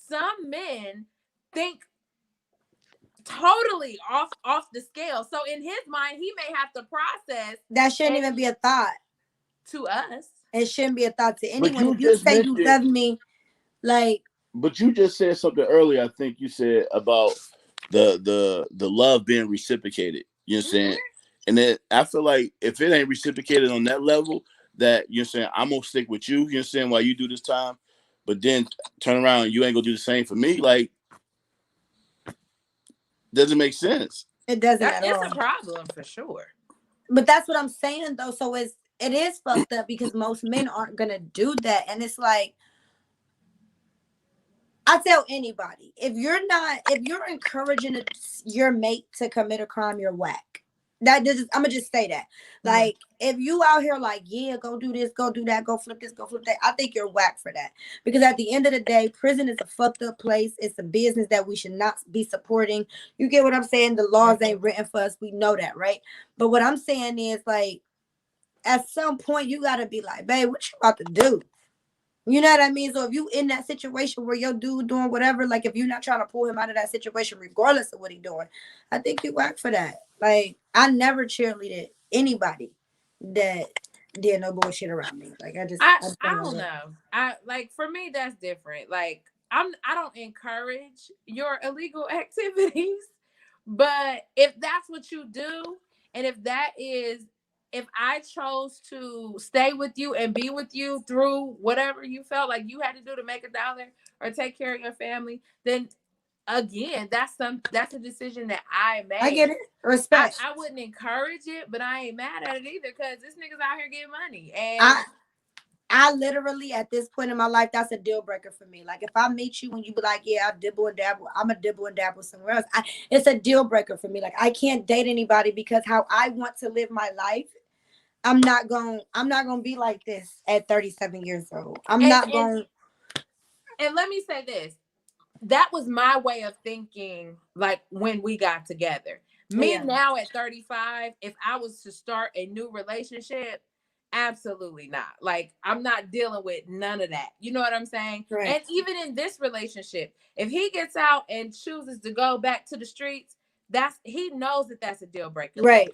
some men think totally off the scale. So in his mind, he may have to process. That shouldn't even be a thought to us. It shouldn't be a thought to anyone. If you say you love me, like. But you just said something earlier. I think you said about the love being reciprocated. You know what I'm saying? And then I feel like if it ain't reciprocated on that level, that you're saying I'm gonna stick with you. You're saying while you do this time, but then turn around and you ain't gonna do the same for me. Like, doesn't make sense. It doesn't at all. It's a problem for sure. But that's what I'm saying though. So it is fucked up because most men aren't gonna do that, and it's like. I tell anybody, if you're encouraging your mate to commit a crime, you're whack. I'm gonna just say that. Like, if you out here like, yeah, go do this, go do that, go flip this, go flip that, I think you're whack for that. Because at the end of the day, prison is a fucked up place. It's a business that we should not be supporting. You get what I'm saying? The laws ain't written for us. We know that, right? But what I'm saying is, like, at some point you gotta be like, babe, what you about to do? You know what I mean? So if you in that situation where your dude doing whatever, like if you're not trying to pull him out of that situation, regardless of what he's doing, I think you whack for that. Like, I never cheerleaded anybody that did no bullshit around me. Like, I don't know. For me, that's different. Like, I don't encourage your illegal activities, but if that's what you do, and if I chose to stay with you and be with you through whatever you felt like you had to do to make $1 or take care of your family, then again, that's a decision that I made. I get it. Respect. I wouldn't encourage it, but I ain't mad at it either because this nigga's out here getting money. And I literally, at this point in my life, that's a deal breaker for me. Like, if I meet you and you be like, yeah, I dibble and dabble, I'm a dibble and dabble somewhere else. It's a deal breaker for me. Like, I can't date anybody because how I want to live my life, I'm not gonna be like this at 37 years old. And let me say this. That was my way of thinking, like, when we got together. Now at 35, if I was to start a new relationship, absolutely not. Like, I'm not dealing with none of that. You know what I'm saying? Right. And even in this relationship, if he gets out and chooses to go back to the streets, he knows that that's a deal breaker. Right.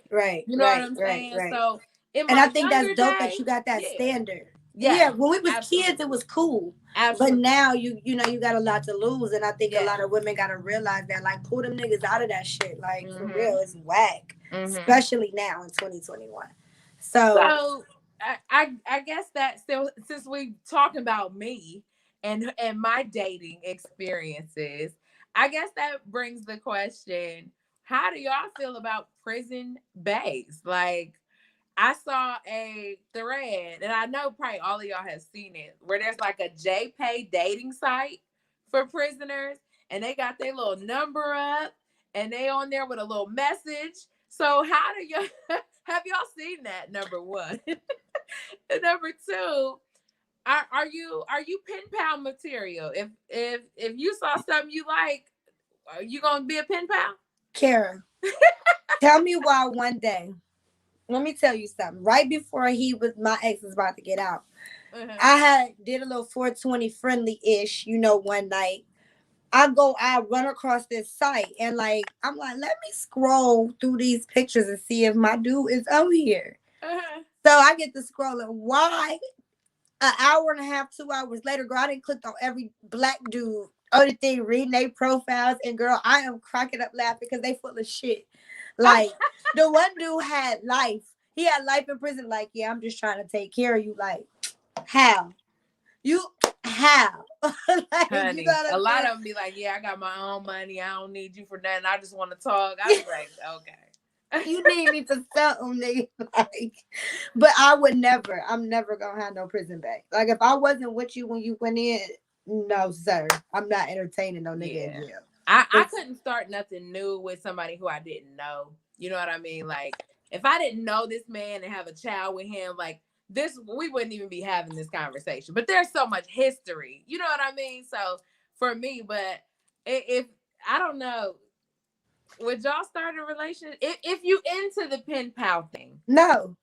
You know what I'm saying? Right. So, and I think that's dope that you got that standard. Yeah, when we was absolutely. kids, it was cool. Absolutely. But now you know you got a lot to lose, and I think a Yeah. lot of women gotta realize that. Like, pull them niggas out of that shit. Like, for Mhm. real, it's whack, Mhm. especially now in 2021. So So I guess that still, since we talking about me and my dating experiences, I guess that brings the question: how do y'all feel about prison bays? Like, I saw a thread, and I know probably all of y'all have seen it, where there's like a JPay dating site for prisoners, and they got their little number up, and they on there with a little message. So how do y'all have y'all seen that? Number one, and number two, are you pen pal material? If you saw something you like, are you gonna be a pen pal? Kara, tell me why one day. Let me tell you something. Right before my ex was about to get out, I did a little 420 friendly-ish, one night. I run across this site and I'm like, let me scroll through these pictures and see if my dude is on here. So I get to scrolling. Why? An hour and a half, 2 hours later, girl, I didn't click on every black dude other thing, reading their profiles, and girl, I am cracking up laughing because they full of shit. Like, the one dude had life. He had life in prison. Like, yeah, I'm just trying to take care of you. Like, how? How? Like, Honey, a lot of them be like, yeah, I got my own money. I don't need you for nothing. I just want to talk. I was like, okay. You need me for something, nigga. Like, but I'm never gonna have no prison bag. Like, if I wasn't with you when you went in, no, sir. I'm not entertaining no nigga in jail. I couldn't start nothing new with somebody who I didn't know. You know what I mean? Like, if I didn't know this man and have a child with him, like, this, we wouldn't even be having this conversation. But there's so much history. You know what I mean? So for me, but if I don't know, would y'all start a relationship if you into the pen pal thing? No.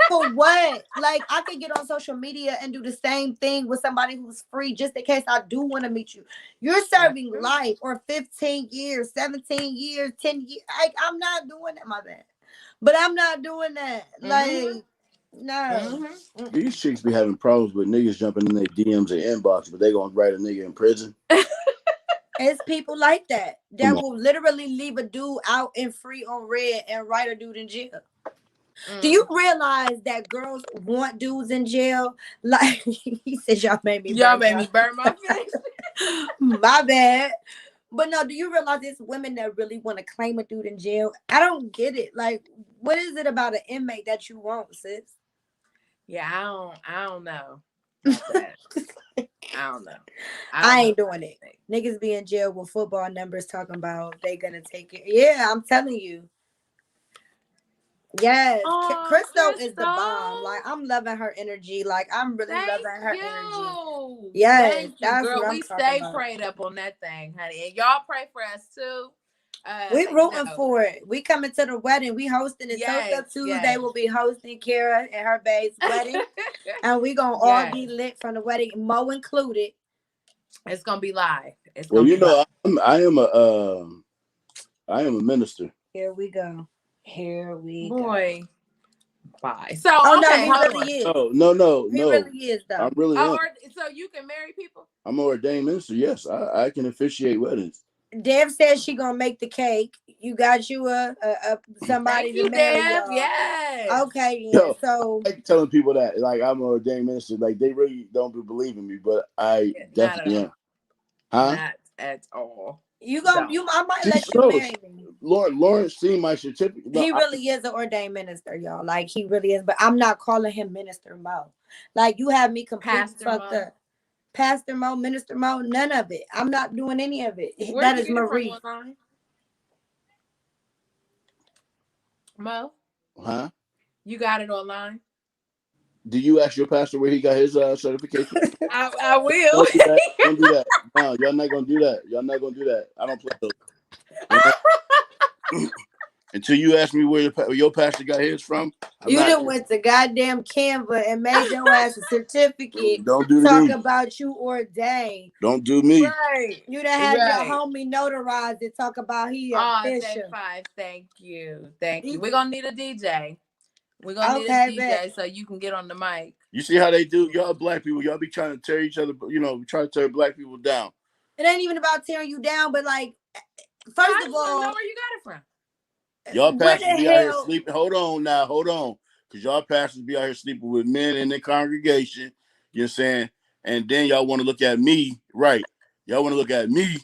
For what? Like, I could get on social media and do the same thing with somebody who's free just in case I do want to meet you. You're serving life or 15 years, 17 years, 10 years. I'm not doing that, my bad. But I'm not doing that. Like, no. These chicks be having problems with niggas jumping in their DMs and inbox, but they gonna write a nigga in prison. It's people like that will literally leave a dude out and free on red and write a dude in jail. Do you realize that girls want dudes in jail? Like, he said, y'all made me burn my face. My bad. But no, do you realize there's women that really want to claim a dude in jail? I don't get it. Like, what is it about an inmate that you want, sis? Yeah, I don't know. I don't know. I ain't doing it. Niggas be in jail with football numbers talking about they gonna take it. Yeah, I'm telling you. Yes, Crystal is the bomb. Like, I'm loving her energy. Like, I'm really loving her energy. Yes, thank you, that's girl. what We I'm stay about. prayed up on that thing, honey, and y'all pray for us too. We rooting for it. We coming to the wedding. We hosting it. Toast Up Tuesday will be hosting Kara and her babe's wedding, and we gonna all be lit from the wedding, Mo included. It's gonna be live. It's well, gonna you know, I am a minister. Here we go. Boy. Bye. So no, he really is. No. He really is though. I'm really so you can marry people? I'm an ordained minister. Yes, I can officiate weddings. Dev says she gonna make the cake. You got you a somebody to marry y'all. Yes. Okay, yeah. So I like telling people that, like, I'm an ordained minister, like, they really don't believe in me, but I definitely am. Not at all. I might let you marry me. Lawrence seen my certificate. He really is an ordained minister, y'all. Like, he really is, but I'm not calling him Minister Mo. Like, you have me completely fucked up. Pastor Mo, Minister Mo, none of it. I'm not doing any of it. That is Marie. Mo? Huh? You got it online? Do you ask your pastor where he got his certification? I will. Don't do that. No, y'all not gonna do that. I don't play those. Until you ask me where your pastor got his from. You done went to goddamn Canva and made your ass a certificate. Don't do Talk me. about you ordained. Don't do me. Right. You done had your homie notarized and talk about he official. Thank you. We're gonna need a DJ. We're gonna need a DJ so you can get on the mic. You see how they do? Y'all black people, y'all be trying to tear each other, try to tear black people down. It ain't even about tearing you down, but like, first I of just want to know all, where you got it from. Y'all where pastors the be out here hell? sleeping. Hold on. Because y'all pastors be out here sleeping with men in the congregation. You know what I'm saying? And then y'all want to look at me, right? Y'all want to look at me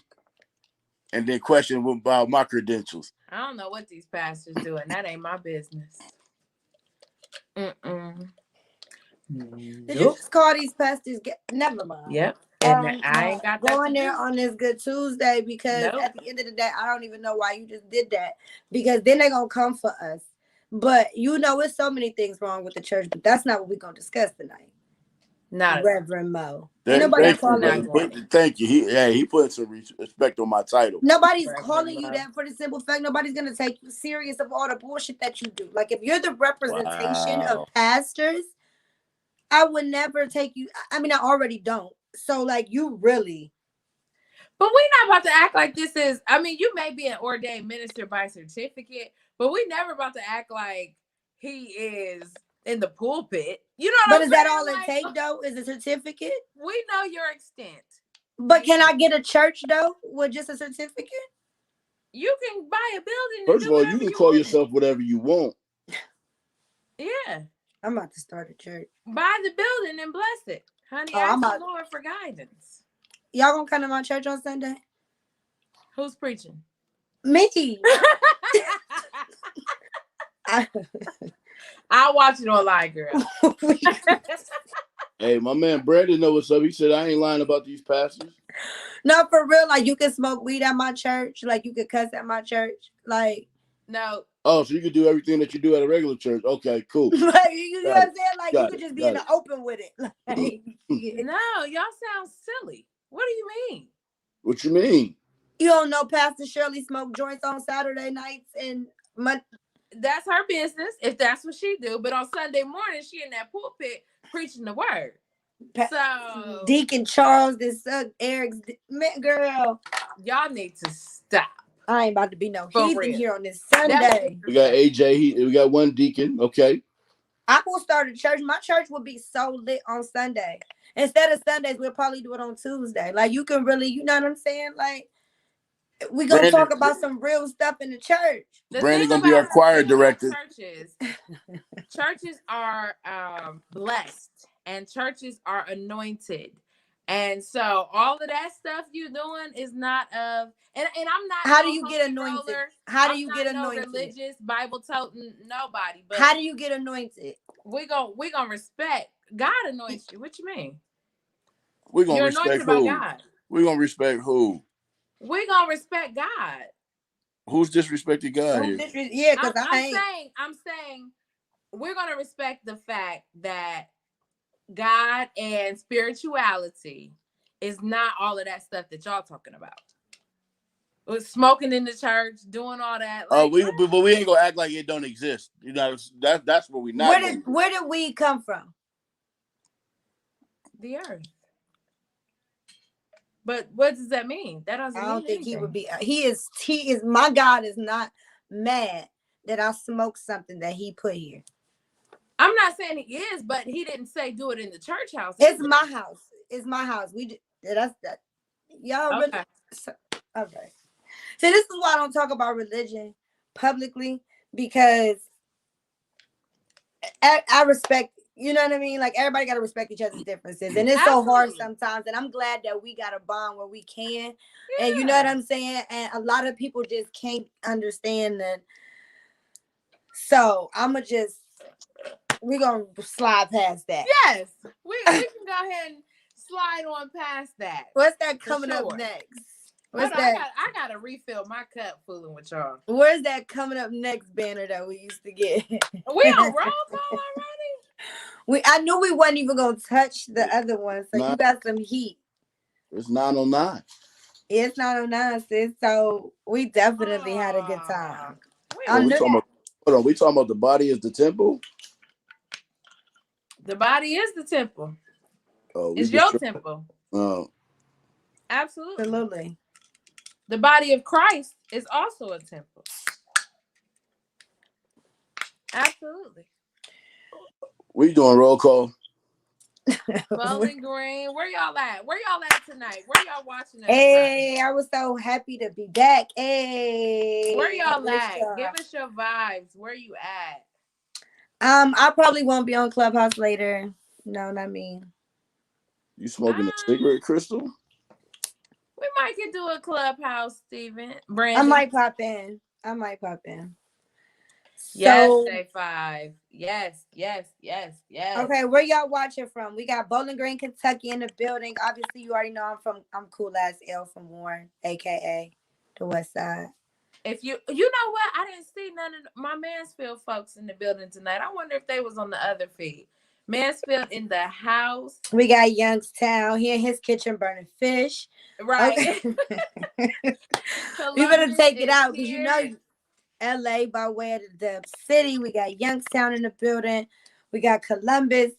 and then question about my credentials. I don't know what these pastors do, and that ain't my business. Did you just call these pastors? Never mind. Yep. And I ain't got that going to there do. on this Good Tuesday because Nope. at the end of the day, I don't even know why you just did that, because then they're gonna come for us. But it's so many things wrong with the church, but that's not what we're gonna discuss tonight. Not Reverend Mo. Thank you. He put some respect on my title. Nobody's calling you that for the simple fact nobody's gonna take you serious of all the bullshit that you do. Like, if you're the representation of pastors, I would never take you. I mean, I already don't. So, like, you really. But we're not about to act like this is. I mean, you may be an ordained minister by certificate, but we never about to act like he is in the pulpit. You know what I'm saying? But is that all it takes, though? Is a certificate? We know your extent. But can I get a church, though, with just a certificate? You can buy a building. First of all, you can call yourself whatever you want. Yeah. I'm about to start a church. Buy the building and bless it. Honey, ask the Lord for guidance. Y'all gonna come to my church on Sunday? Who's preaching? Me. I'll watch it online, girl. Hey, my man Brandon know what's up. He said, I ain't lying about these pastors. No, for real. Like, you can smoke weed at my church. Like, you could cuss at my church. Like, no. Oh, so you could do everything that you do at a regular church. Okay, cool. Like, you know what I'm saying? Like, you could just be in the open with it. Like, no, y'all sound silly. What do you mean? What you mean? You don't know Pastor Shirley smoked joints on Saturday nights and that's her business if that's what she do. But on Sunday morning, she in that pulpit preaching the word. So Deacon Charles, this Eric's girl. Y'all need to stop. I ain't about to be no heathen here on this Sunday. We got AJ. We got one deacon. Okay. I will start a church. My church will be so lit on Sunday. Instead of Sundays, we'll probably do it on Tuesday. Like, you can really, you know what I'm saying? Like, we gonna talk about some real stuff in the church. Brandon gonna be our choir director. Churches are blessed and churches are anointed. And so all of that stuff you doing is not of, and I'm not. How do you get anointed? How do you get anointed? Religious, Bible toting nobody. But how do you get anointed? We gonna respect God anoints you. What you mean? We're gonna respect who? We're gonna respect who? We're gonna respect God. Who's disrespecting God here? Yeah, because I'm saying we're gonna respect the fact that God and spirituality is not all of that stuff that y'all talking about. With smoking in the church, doing all that. Like, but we ain't gonna act like it don't exist. You know, that's what we not. Where did we come from? The earth. But what does that mean? That doesn't mean think anything. He would be. He is. My God is not mad that I smoked something that he put here. I'm not saying he is, but he didn't say do it in the church house. It's my house. It's my house. That's that. Y'all really. Okay. So this is why I don't talk about religion publicly, because I respect. You know what I mean? Like, everybody got to respect each other's differences. And it's so hard sometimes. And I'm glad that we got a bond where we can. Yeah. And you know what I'm saying? And a lot of people just can't understand that. So we're going to slide past that. Yes. We can go ahead and slide on past that. What's that coming up next? What's that? I got to refill my cup fooling with y'all. Where's that coming up next banner that we used to get? We on roll call already? I knew we wasn't even gonna touch the other one, so you got some heat. It's 9:09. It's 9:09, sis. So we definitely had a good time. We talking about the body is the temple. The body is the temple. Oh, it's your temple. Oh, absolutely. The body of Christ is also a temple. Absolutely. We doing roll call? Bowling Green. Where y'all at? Where y'all at tonight? Where y'all watching us Hey, I was so happy to be back. Hey, from? Where y'all what's at? up? Give us your vibes. Where you at? I probably won't be on Clubhouse later. No, not me. You smoking a cigarette, Crystal? We might get to a Clubhouse, Steven. I Brandon. might pop in. Yes, So, J5. Yes. okay, where y'all watching from? We got Bowling Green, Kentucky in the building. Obviously, you already know I'm cool ass L from Warren, aka the West Side. If you know what? I didn't see none of my Mansfield folks in the building tonight. I wonder if they was on the other feed. Mansfield in the house. We got Youngstown. He in his kitchen burning fish. Right. Okay. We better take it out because you know LA by way of the city. We got Youngstown in the building. We got Columbus.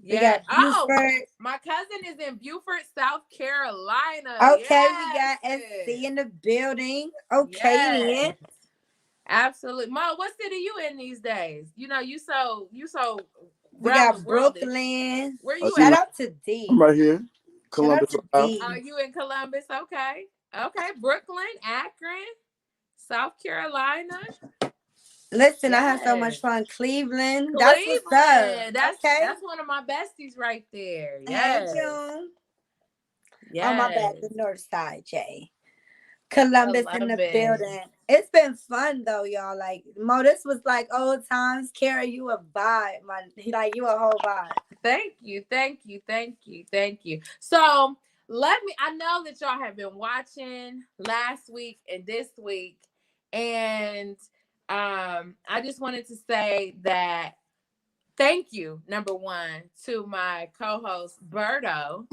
We got Beaufort. My cousin is in Beaufort, South Carolina. Okay, we got SC in the building. Okay, then. Absolutely. Mo, what city you in these days? You know, you so we got Brooklyn. Where you Shout at? out to D. I'm right here. Columbus. Shout out to D. Are you in Columbus? Okay. Brooklyn, Akron, South Carolina. Listen, yes. I have so much fun. Cleveland. That's what's up. That's one of my besties right there. Yes. Hey, June. Yes. On my back, the north side, Jay. Columbus in the building. It's been fun though, y'all. Like Mo, this was like old times. Kara, you a vibe, man. Like you a whole vibe. Thank you. So I know that y'all have been watching last week and this week, and I just wanted to say that thank you, number one, to my co-host Berto.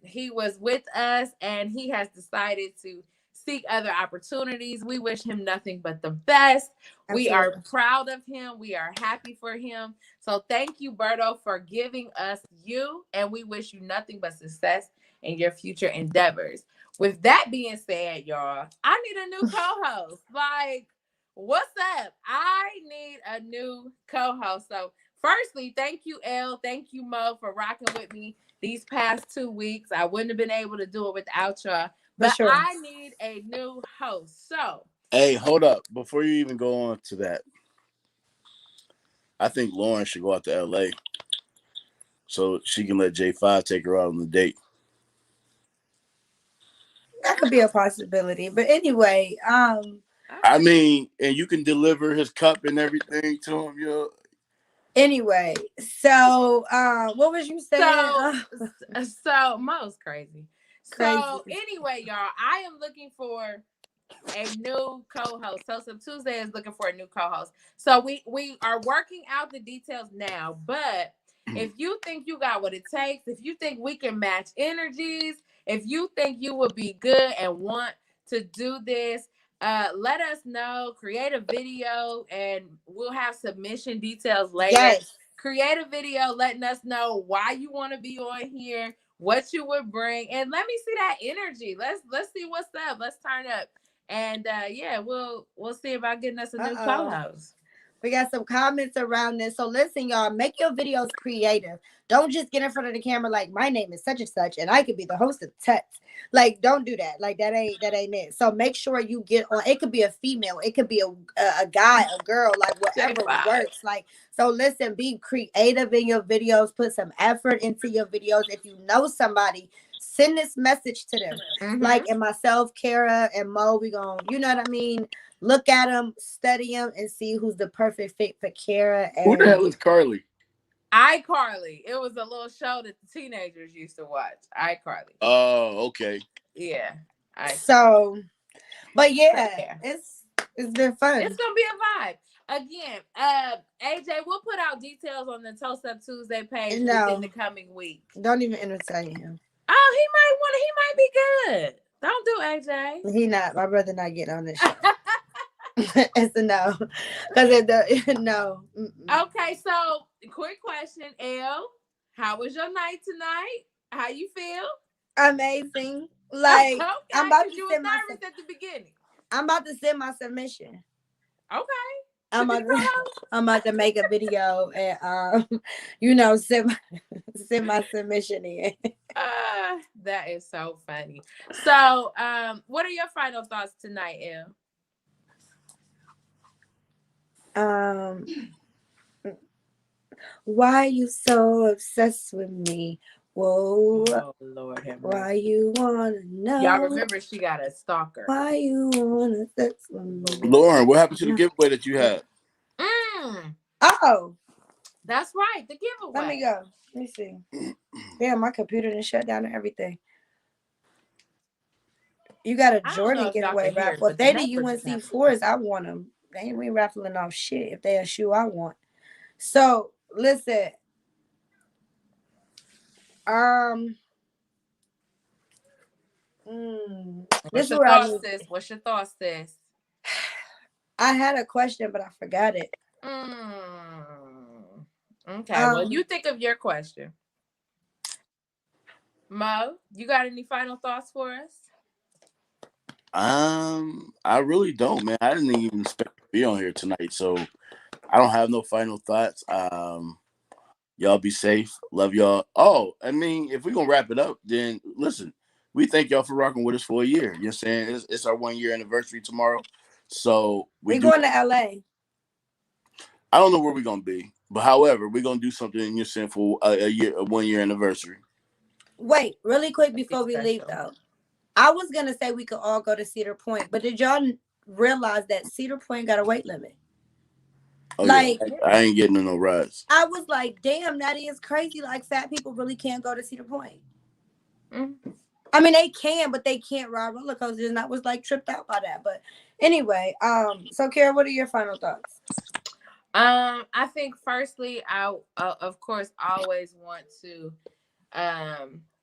He was with us and he has decided to seek other opportunities. We wish him nothing but the best. Absolutely. We are proud of him. We are happy for him. So thank you, Berto, for giving us you, and we wish you nothing but success in your future endeavors. With that being said, y'all, I need a new co-host. Like, what's up? I need a new co-host. So firstly, thank you, Elle. Thank you, Mo, for rocking with me these past 2 weeks. I wouldn't have been able to do it without y'all. But sure. I need a new host. So hey, hold up. Before you even go on to that, I think Lauren should go out to LA so she can let J5 take her out on the date. That could be a possibility. But anyway, I mean, and you can deliver his cup and everything to him, yo. Anyway, so what was you saying? So Mo's crazy. So anyway, y'all, I am looking for a new co-host. Toast-Up Tuesday is looking for a new co-host. So we are working out the details now. But if you think you got what it takes, if you think we can match energies, if you think you would be good and want to do this, let us know. Create a video and we'll have submission details later. Yes. Create a video letting us know why you want to be on here, what you would bring, and let me see that energy. Let's see what's up. Let's turn up. And yeah, we'll see about getting us a new co-host. We got some comments around this. So listen, y'all, make your videos creative. Don't just get in front of the camera like my name is such and such and I could be the host of Tuts. Like, don't do that. Like that ain't it. So make sure you get on. It could be a female, it could be a guy, a girl, like whatever works. Like, so listen, be creative in your videos, put some effort into your videos. If you know somebody, send this message to them. Mm-hmm. Like, and myself, Kara, and Mo, we gonna, you know what I mean? Look at them, study them, and see who's the perfect fit for Kara. And who the hell is Carly? iCarly. It was a little show that the teenagers used to watch. iCarly. Oh, okay. Yeah. So, but yeah, it's been fun. It's gonna be a vibe. Again, AJ, we'll put out details on the Toast-Up Tuesday page within the coming week. Don't even entertain him. Oh, he might be good. Don't do AJ. He not. My brother not getting on this show. It's a no. No. Mm-mm. Okay, so quick question, Elle. How was your night tonight? How you feel? Amazing. Like, okay, I'm about to you were nervous at the beginning. I'm about to send my submission. Okay. I'm about to make a video and send my submission in. That is so funny. So, what are your final thoughts tonight, Elle? Why you so obsessed with me? Whoa. Oh Lord have mercy. Why you wanna know? Y'all remember she got a stalker. Why you wanna sex with me? Lauren, what happened to the giveaway that you had? Oh, that's right, the giveaway. let me go. Let me see. Damn, my computer done shut down and everything. You got a Jordan giveaway raffle. If they the UNC fours, I want them. They ain't raffling off shit. If they a shoe, I want. So listen. What's your thoughts, sis? What's your thoughts, sis? I had a question, but I forgot it. Okay, well, you think of your question. Mo, you got any final thoughts for us? I really don't, man. I didn't even expect to be on here tonight, so I don't have no final thoughts. Y'all be safe. Love y'all. Oh, I mean, if we're gonna wrap it up, then listen, we thank y'all for rocking with us for a year. You know what I'm saying? It's our 1 year anniversary tomorrow. So we're going to LA. I don't know where we're gonna be, but however, we're gonna do something you're saying for a 1 year anniversary. Wait, really quick before we leave though. I was gonna say we could all go to Cedar Point, but did y'all realize that Cedar Point got a weight limit? Oh, like yeah. I ain't getting no rides. I was like, damn, that is crazy. Like fat people really can't go to Cedar Point. I mean, they can, but they can't ride roller coasters. And I was like tripped out by that. But anyway, so Kara, what are your final thoughts? I think firstly, I of course always want to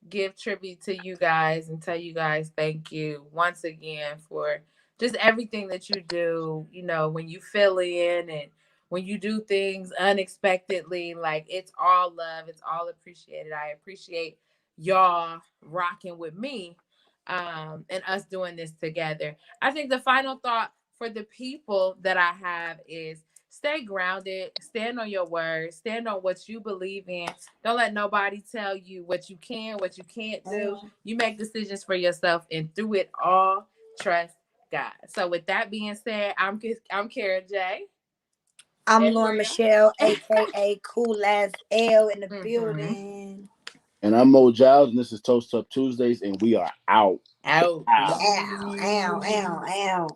give tribute to you guys and tell you guys thank you once again for just everything that you do. You know, when you fill in and when you do things unexpectedly, like it's all love, it's all appreciated. I appreciate y'all rocking with me and us doing this together. I think the final thought for the people that I have is stay grounded, stand on your word, stand on what you believe in. Don't let nobody tell you what you can, what you can't do. You make decisions for yourself, and through it all, trust God. So with that being said, I'm Kara J. I'm Lauren Michelle, aka Cool As Elle in the building. And I'm Mo Giles, and this is Toast Up Tuesdays, and we are out. Out. Ow, ow, ow, ow, ow.